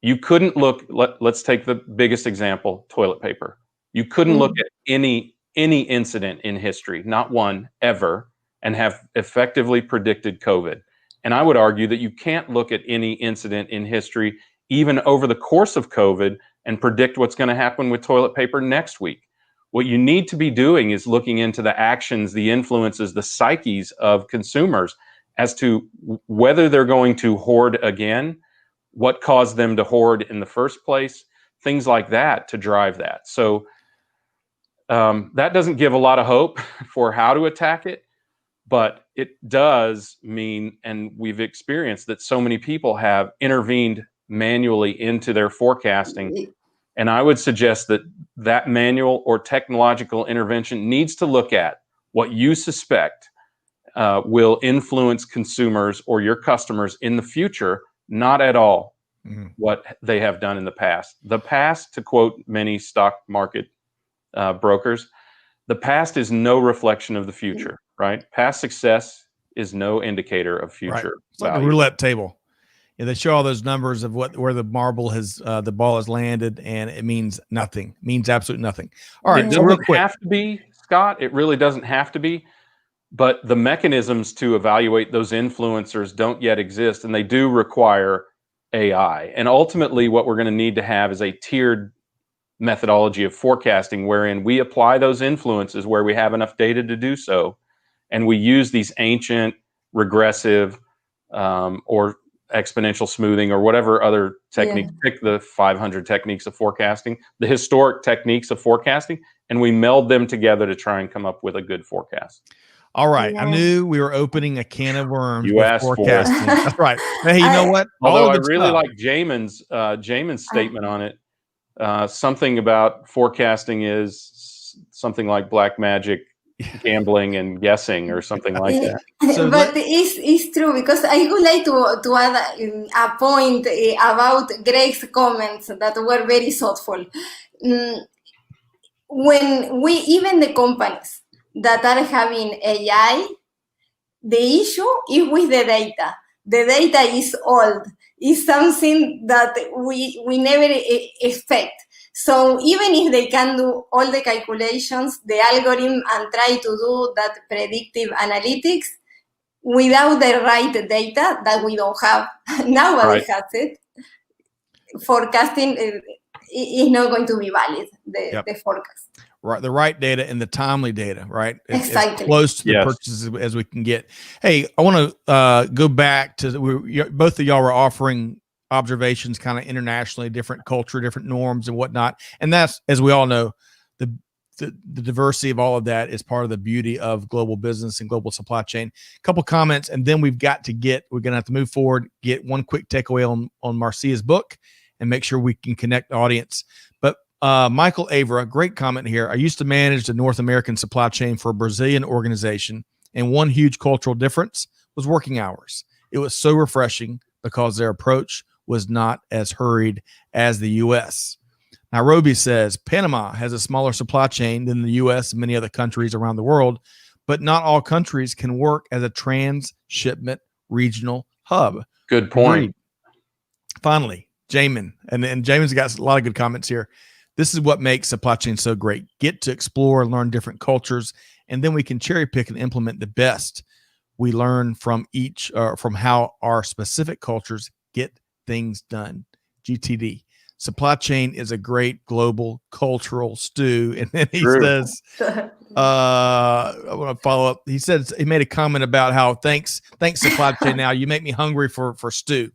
You couldn't look, let's take the biggest example, toilet paper. You couldn't look at any incident in history, not one ever, and have effectively predicted COVID. And I would argue that you can't look at any incident in history, even over the course of COVID, and predict what's going to happen with toilet paper next week. What you need to be doing is looking into the actions, the influences, the psyches of consumers as to whether they're going to hoard again, what caused them to hoard in the first place, things like that to drive that. So that doesn't give a lot of hope for how to attack it, but it does mean, and we've experienced that so many people have intervened manually into their forecasting. And I would suggest that that manual or technological intervention needs to look at what you suspect will influence consumers or your customers in the future, not at all what they have done in the past. The past, to quote many stock market brokers, the past is no reflection of the future, right? Past success is no indicator of future It's like value. a roulette table. Yeah, they show all those numbers of where the marble has the ball has landed, and it means nothing. It means absolutely nothing. All right, it so real doesn't quick. have to be, Scott. It really doesn't have to be. But the mechanisms to evaluate those influencers don't yet exist, and they do require AI. And ultimately, what we're going to need to have is a tiered methodology of forecasting wherein we apply those influences where we have enough data to do so, and we use these ancient, regressive, or exponential smoothing or whatever other techniques, pick the 500 techniques of forecasting, the historic techniques of forecasting, and we meld them together to try and come up with a good forecast. All right. I knew we were opening a can of worms. You asked forecasting. for it. That's right. Hey, you know what? Although I really like Jamin's statement on it. Something about forecasting is something like black magic, gambling and guessing, or something like that. So but it's true, because I would like to add a point about Greg's comments that were very thoughtful. When even the companies that are having AI, the issue is with the data. The data is old. It's something that we never expect. So even if they can do all the calculations, the algorithm, and try to do that predictive analytics, without the right data that we don't have, nobody has it, forecasting is not going to be valid, the forecast. Right, the right data and the timely data, right? Exactly. As close to the purchases as we can get. Hey, I want to go back to both of y'all were offering observations kind of internationally, different culture, different norms and whatnot. And that's, as we all know, the diversity of all of that is part of the beauty of global business and global supply chain. A couple comments, and then we're going to have to move forward, get one quick takeaway on Marcia's book and make sure we can connect the audience. But Michael Avra, great comment here. I used to manage the North American supply chain for a Brazilian organization, and one huge cultural difference was working hours. It was so refreshing because their approach was not as hurried as the U.S. Nairobi says Panama has a smaller supply chain than the U.S. and many other countries around the world, but not all countries can work as a transshipment regional hub. Good point. Agreed. Finally, Jamin, and Jamin's got a lot of good comments here. This is what makes supply chain so great. Get to explore and learn different cultures, and then we can cherry pick and implement the best we learn from each, from how our specific cultures get things done. GTD. Supply chain is a great global cultural stew. And then he says, I want to follow up. He says, he made a comment about how thanks supply chain. Now you make me hungry for stew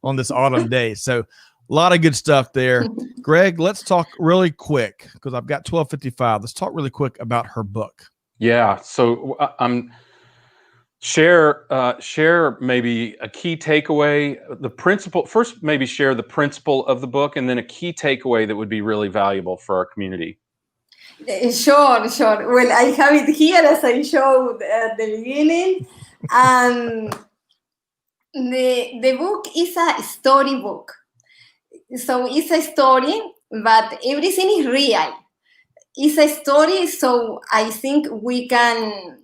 on this autumn day. So a lot of good stuff there. Greg, let's talk really quick because I've got 12:55. Let's talk really quick about her book. Yeah. So share maybe a key takeaway, the principle first, maybe share the principle of the book, and then a key takeaway that would be really valuable for our community. Sure. Well, I have it here as I showed at the beginning. And the book is a story book. So it's a story, but everything is real. It's a story, so I think we can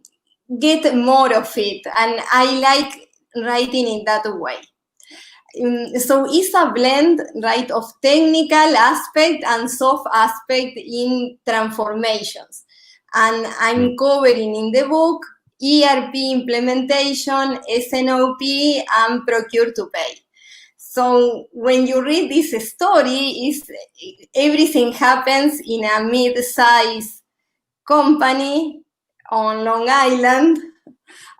get more of it, and I like writing in that way. So it's a blend, right, of technical aspect and soft aspect in transformations, and I'm covering in the book ERP implementation, SNOP, and procure to pay. So when you read this story, everything happens in a mid-sized company on Long Island.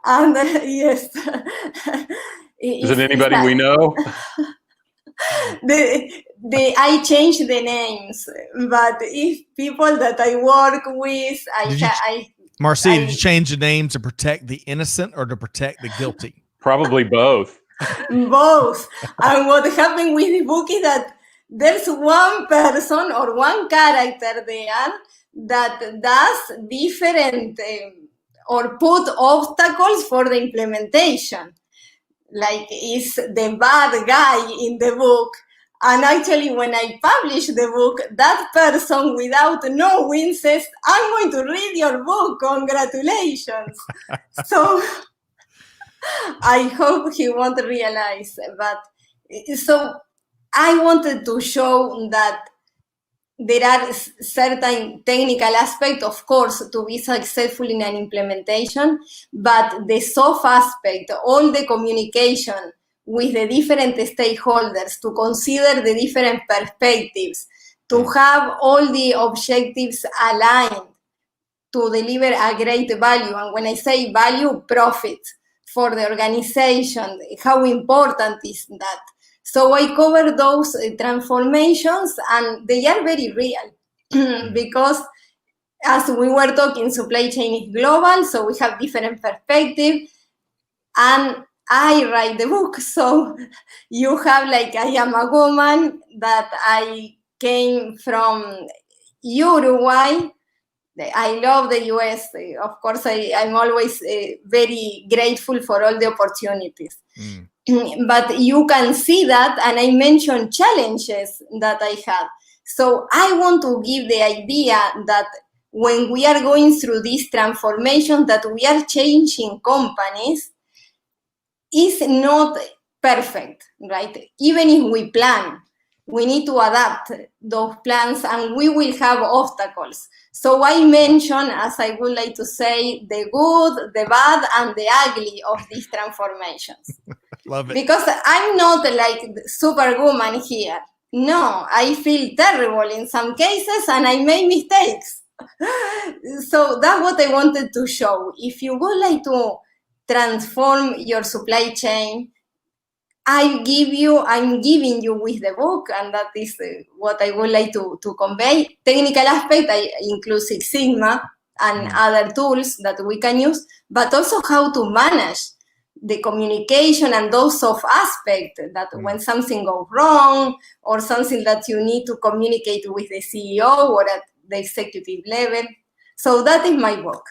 And yes. Is it anybody we know? I changed the names, but if people that I work with, Marcia, did you change the name to protect the innocent or to protect the guilty? Probably both. Both. And what happened with the book is that there's one person or one character there that does different or put obstacles for the implementation. Like, is the bad guy in the book. And actually, when I publish the book, that person, without knowing, says, I'm going to read your book. Congratulations. So I hope he won't realize. But so I wanted to show that there are certain technical aspects, of course, to be successful in an implementation, but the soft aspect, all the communication with the different stakeholders, to consider the different perspectives, to have all the objectives aligned to deliver a great value. And when I say value, profit for the organization, how important is that? So I cover those transformations, and they are very real because, as we were talking, supply chain is global, so we have different perspectives, and I write the book. So you have, like, I am a woman that I came from Uruguay. I love the US. Of course, I'm always very grateful for all the opportunities. But you can see that, and I mentioned challenges that I had. So I want to give the idea that when we are going through this transformation, that we are changing companies, is not perfect, right? Even if we plan, we need to adapt those plans, and we will have obstacles. So I mention, as I would like to say, the good, the bad, and the ugly of these transformations. Love it. Because I'm not like superwoman here. No, I feel terrible in some cases, and I make mistakes. So that's what I wanted to show. If you would like to transform your supply chain, I'm giving you with the book, and that is what I would like to convey. Technical aspect, I include Six Sigma and other tools that we can use, but also how to manage the communication and those soft aspects, that when something goes wrong or something that you need to communicate with the CEO or at the executive level. So that is my book.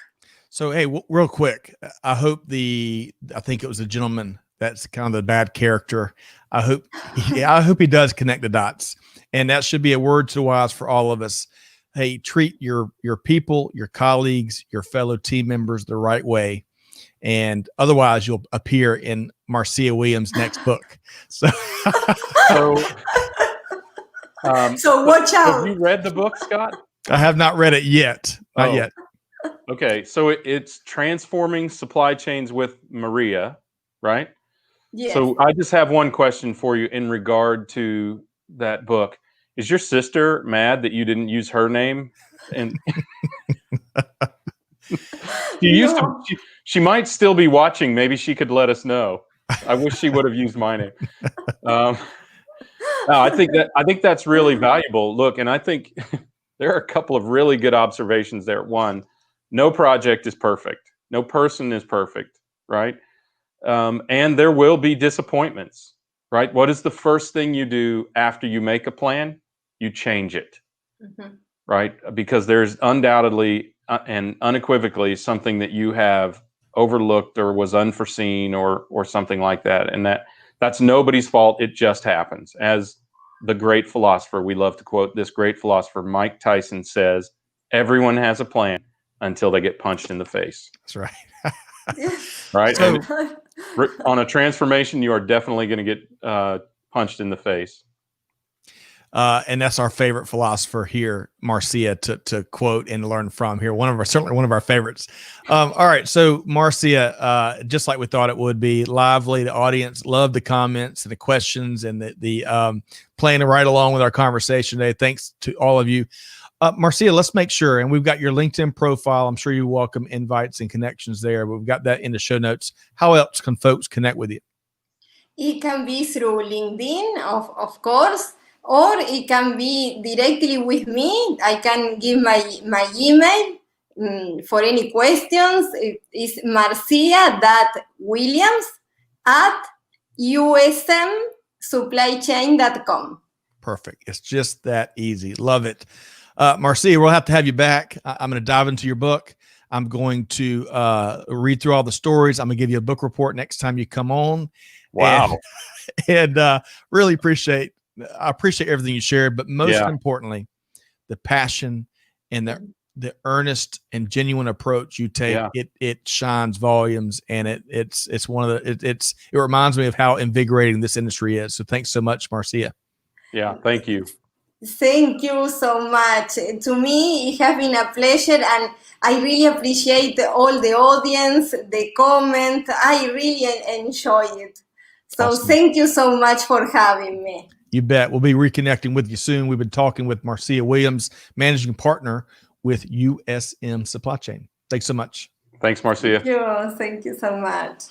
So, hey, real quick, I think it was a gentleman that's kind of the bad character. I hope he does connect the dots, and that should be a word to the wise for all of us. Hey, treat your people, your colleagues, your fellow team members the right way, and otherwise you'll appear in Marcia Williams' next book. So watch out. Have you read the book, Scott? I have not read it yet. Not yet. Okay, so it's Transforming Supply Chains with Maria, right? Yes. So I just have one question for you in regard to that book. Is your sister mad that you didn't use her name? And she might still be watching. Maybe she could let us know. I wish she would have used my name. No, I think that's really valuable. Look, and I think there are a couple of really good observations there. One, no project is perfect. No person is perfect, right? And there will be disappointments, right? What is the first thing you do after you make a plan? You change it, right? Because there's undoubtedly and unequivocally something that you have overlooked or was unforeseen or something like that. And that's nobody's fault. It just happens. As the great philosopher, we love to quote this great philosopher, Mike Tyson, says, everyone has a plan until they get punched in the face. That's right. Right? So, on a transformation, you are definitely going to get punched in the face. And that's our favorite philosopher here, Marcia, to quote and learn from here. Certainly one of our favorites. All right. So Marcia, just like we thought it would be, lively. The audience loved the comments and the questions and the playing right along with our conversation today. Thanks to all of you. Marcia, let's make sure, and we've got your LinkedIn profile. I'm sure you welcome invites and connections there, but we've got that in the show notes. How else can folks connect with you? It can be through LinkedIn, of course, or it can be directly with me. I can give my email for any questions. It is marcia.williams@usmsupplychain.com. Perfect. It's just that easy. Love it. Marcia, we'll have to have you back. I'm going to dive into your book. I'm going to read through all the stories. I'm going to give you a book report next time you come on. Wow. And really appreciate everything you shared, but most importantly, the passion and the earnest and genuine approach you take. It shines volumes, and it's one of the it reminds me of how invigorating this industry is. So thanks so much, Marcia. Yeah, thank you. Thank you so much. To me, it has been a pleasure, and I really appreciate all the audience, the comment. I really enjoy it. So awesome. Thank you so much for having me. You bet. We'll be reconnecting with you soon. We've been talking with Marcia Williams, managing partner with USM Supply Chain. Thanks so much. Thanks, Marcia. Thank you so much.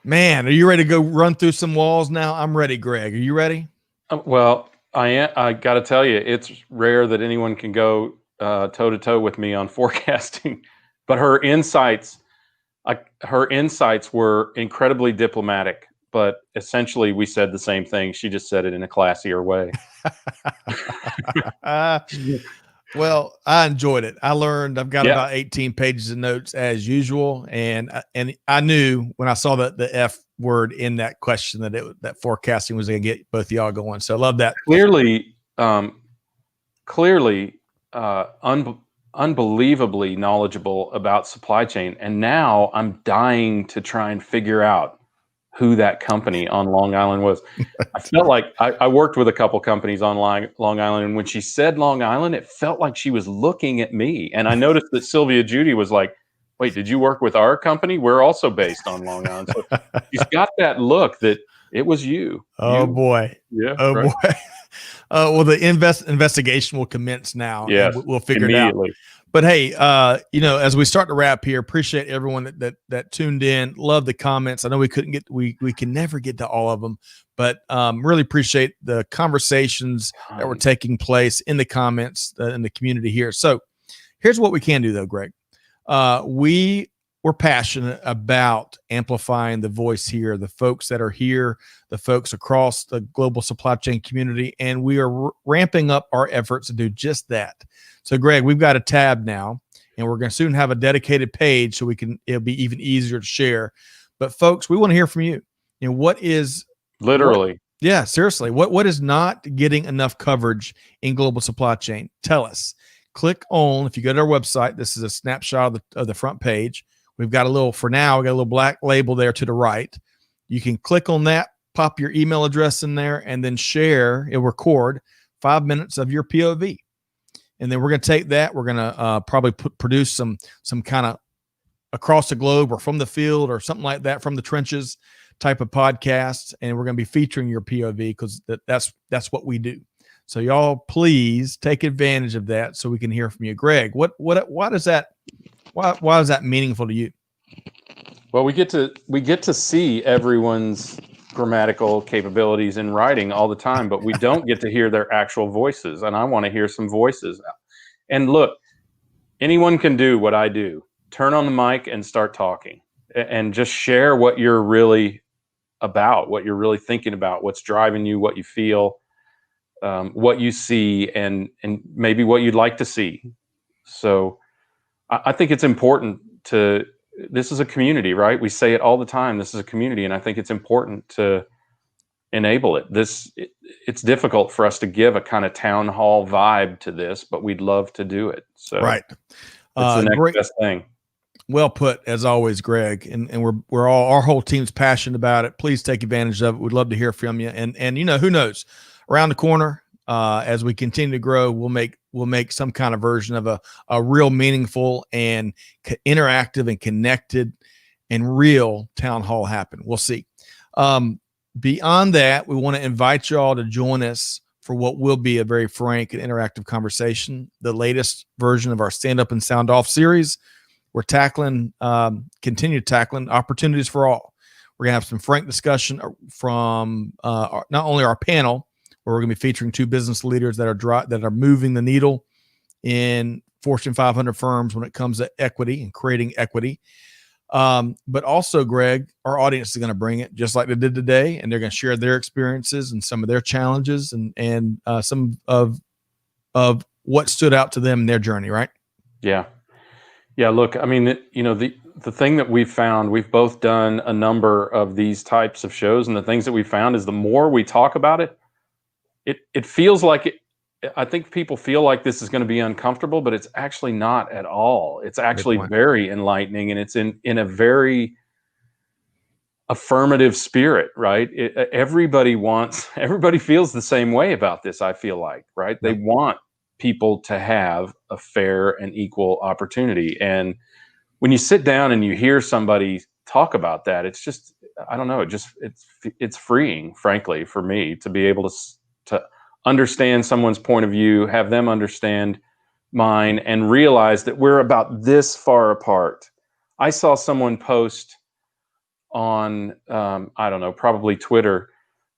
Man, are you ready to go run through some walls now? I'm ready, Greg. Are you ready? Well, I got to tell you, it's rare that anyone can go toe-to-toe with me on forecasting, but her insights were incredibly diplomatic, but essentially we said the same thing. She just said it in a classier way. Well, I enjoyed it. I learned. I've got about 18 pages of notes as usual, and I knew when I saw the F word in that question that forecasting was going to get both of y'all going. So I love that. Clearly, unbelievably knowledgeable about supply chain, and now I'm dying to try and figure out who that company on Long Island was. I felt like I worked with a couple companies on Long Island, and when she said Long Island, it felt like she was looking at me. And I noticed that Sylvia Judy was like, wait, did you work with our company? We're also based on Long Island. So she's got that look that it was you. Oh, boy. Yeah. Oh, right. Boy. Well, the investigation will commence now. Yeah, we'll figure it out. But hey, as we start to wrap here, appreciate everyone that tuned in. Love the comments. I know we can never get to all of them, but really appreciate the conversations that were taking place in the comments in the community here. So here's what we can do though, Greg. We're passionate about amplifying the voice here, the folks that are here, the folks across the global supply chain community, and we are ramping up our efforts to do just that. So, Greg, we've got a tab now, and we're going to soon have a dedicated page so it'll be even easier to share. But, folks, we want to hear from you. What is literally? Seriously. What is not getting enough coverage in global supply chain? Tell us. Click on, if you go to our website, this is a snapshot of the front page. We've got a little black label there to the right. You can click on that, pop your email address in there, and then it'll record 5 minutes of your POV. And then we're going to take that. We're going to probably produce some kind of across the globe or from the field or something like that, from the trenches type of podcast. And we're going to be featuring your POV because that's what we do. So y'all please take advantage of that so we can hear from you. Greg, why is that meaningful to you? Well, we get to see everyone's grammatical capabilities in writing all the time, but we don't get to hear their actual voices. And I want to hear some voices. And look, anyone can do what I do. Turn on the mic and start talking and just share what you're really about, what you're really thinking about, what's driving you, what you feel, what you see, and maybe what you'd like to see. So I think it's important this is a community, right? We say it all the time. This is a community. And I think it's important to enable it. It's difficult for us to give a kind of town hall vibe to this, but we'd love to do it. So right. It's the next best thing. Well put, as always, Greg. And we're all, our whole team's passionate about it. Please take advantage of it. We'd love to hear from you. And you know, who knows, around the corner, as we continue to grow, we'll make some kind of version of a real meaningful and interactive and connected and real town hall happen. We'll see. Beyond that, we want to invite you all to join us for what will be a very frank and interactive conversation, the latest version of our Stand Up and Sound Off series. We're continue tackling opportunities for all. We're going to have some frank discussion from not only our panel, where we're going to be featuring two business leaders that are moving the needle in Fortune 500 firms when it comes to equity and creating equity. But also, Greg, our audience is going to bring it just like they did today, and they're going to share their experiences and some of their challenges and some of what stood out to them in their journey, right? Yeah. Yeah, look, I mean, the thing that we've found, we've both done a number of these types of shows, and the things that we found is the more we talk about it, it feels like it. I think people feel like this is going to be uncomfortable, but it's actually not at all. It's actually very enlightening, and it's in a very affirmative spirit, right? Everybody feels the same way about this, I feel like, right? They want people to have a fair and equal opportunity. And when you sit down and you hear somebody talk about that, it's just, I don't know, it's freeing, frankly, for me to be able to understand someone's point of view, have them understand mine, and realize that we're about this far apart. I saw someone post on, I don't know, probably Twitter,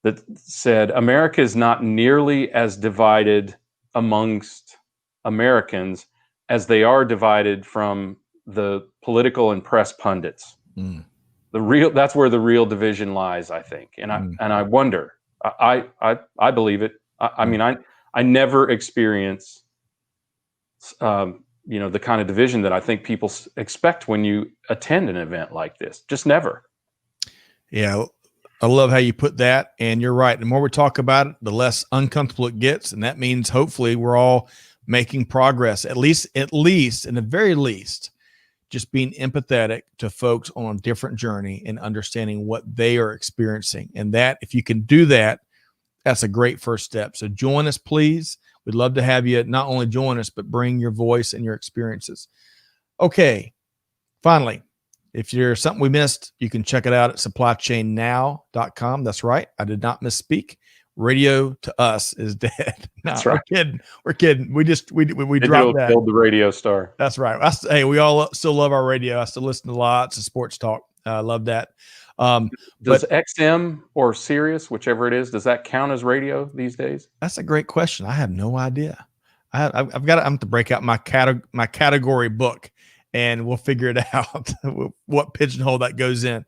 that said, America is not nearly as divided amongst Americans as they are divided from the political and press pundits. That's where the real division lies, I think. And I wonder, I believe it. I mean, I never experience, the kind of division that I think people expect when you attend an event like this. Just never. Yeah. I love how you put that, and you're right. The more we talk about it, the less uncomfortable it gets, and that means hopefully we're all making progress, at least in the very least, just being empathetic to folks on a different journey and understanding what they are experiencing. And that, if you can do that, that's a great first step. So join us, please. We'd love to have you not only join us, but bring your voice and your experiences. Okay, finally, if there's something we missed, you can check it out at supplychainnow.com. That's right. I did not misspeak. Radio to us is dead. No, that's right. We're kidding. We dropped that. Build the radio star. That's right. Hey, we all still love our radio. I still listen to lots of sports talk. I love that. Does XM or Sirius, whichever it is, does that count as radio these days? That's a great question. I have no idea. I'm to break out my category book, and we'll figure it out what pigeonhole that goes in.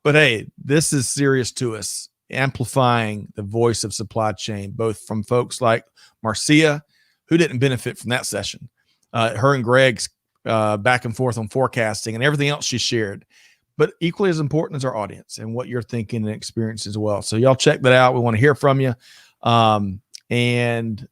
But hey, this is serious to us, amplifying the voice of supply chain, both from folks like Marcia, who didn't benefit from that session, her and Greg's back and forth on forecasting and everything else she shared. But equally as important as our audience and what you're thinking and experiencing as well. So y'all check that out. We want to hear from you. And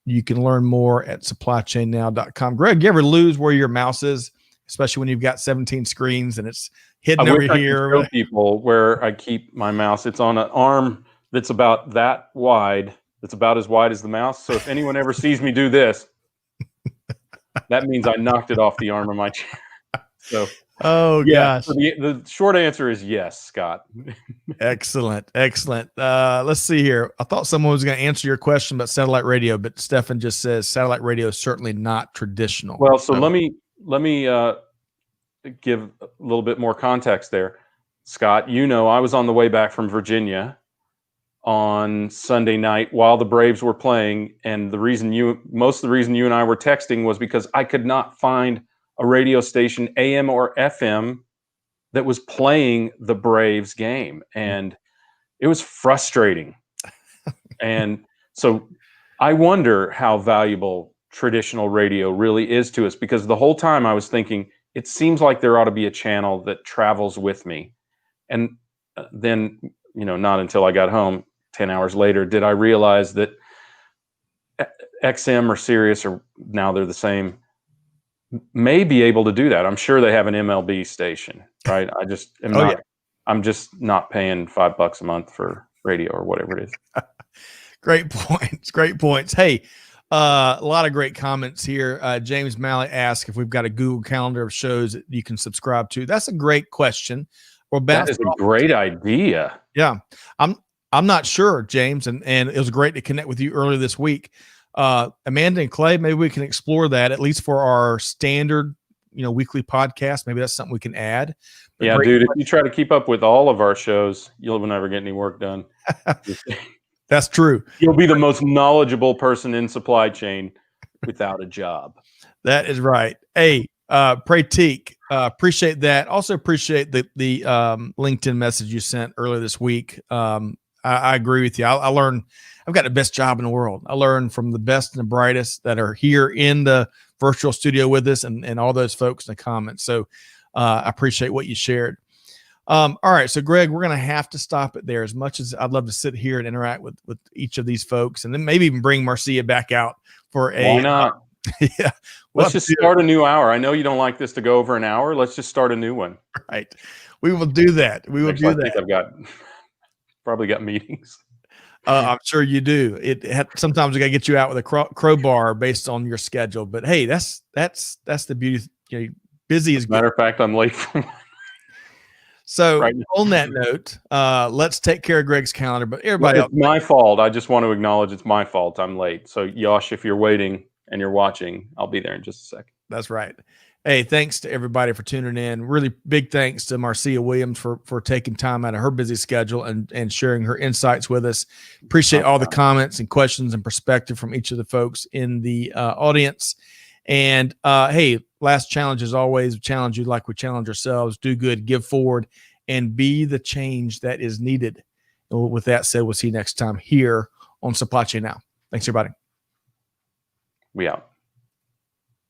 you can learn more at supplychainnow.com. Greg, you ever lose where your mouse is, especially when you've got 17 screens and it's hidden over here? I show people where I keep my mouse. It's on an arm that's about that wide. That's about as wide as the mouse. So if anyone ever sees me do this, that means I knocked it off the arm of my chair. So, gosh. So the short answer is yes, Scott. Excellent. Let's see here. I thought someone was going to answer your question about satellite radio, but Stefan just says satellite radio is certainly not traditional. Well, so let me give a little bit more context there. Scott, I was on the way back from Virginia on Sunday night while the Braves were playing, and most of the reason you and I were texting was because I could not find a radio station, AM or FM, that was playing the Braves game. And it was frustrating. And so I wonder how valuable traditional radio really is to us, because the whole time I was thinking, it seems like there ought to be a channel that travels with me. And then, not until I got home 10 hours later, did I realize that XM or Sirius, or now they're the same, may be able to do that. I'm sure they have an MLB station, right? I just am not. Yeah. I'm just not paying $5 a month for radio or whatever it is. Great points. Great points. Hey, a lot of great comments here. James Malley asked if we've got a Google Calendar of shows that you can subscribe to. That's a great question. Well, that is a great idea. Yeah, I'm not sure, James, and it was great to connect with you earlier this week. Amanda and Clay, maybe we can explore that at least for our standard, weekly podcast. Maybe that's something we can add. But yeah, dude, if you try to keep up with all of our shows, you'll never get any work done. That's true. You'll be the most knowledgeable person in supply chain without a job. That is right. Hey, Pratik, appreciate that. Also appreciate the LinkedIn message you sent earlier this week. I agree with you. I learned I've got the best job in the world. I learned from the best and the brightest that are here in the virtual studio with us and all those folks in the comments. So I appreciate what you shared. All right. So Greg, we're going to have to stop it there. As much as I'd love to sit here and interact with each of these folks, and then maybe even bring Marcia back out for a, why not? Yeah. Let's just start a new hour. I know you don't like this to go over an hour. Let's just start a new one. Right. We will do that. We will do that. I think I've probably got meetings. I'm sure you do. Sometimes we got to get you out with a crowbar based on your schedule, but hey, that's the beauty. Busy is good. Matter of fact, I'm late for mine. So on that note, let's take care of Greg's calendar, but everybody else. It's my fault. I just want to acknowledge it's my fault. I'm late. So Yosh, if you're waiting and you're watching, I'll be there in just a second. That's right. Hey, thanks to everybody for tuning in. Really big thanks to Marcia Williams for taking time out of her busy schedule and sharing her insights with us. Appreciate all the comments and questions and perspective from each of the folks in the audience. And hey, last challenge as always, challenge you like we challenge ourselves. Do good, give forward, and be the change that is needed. And with that said, we'll see you next time here on Supply Chain Now. Thanks, everybody. We out.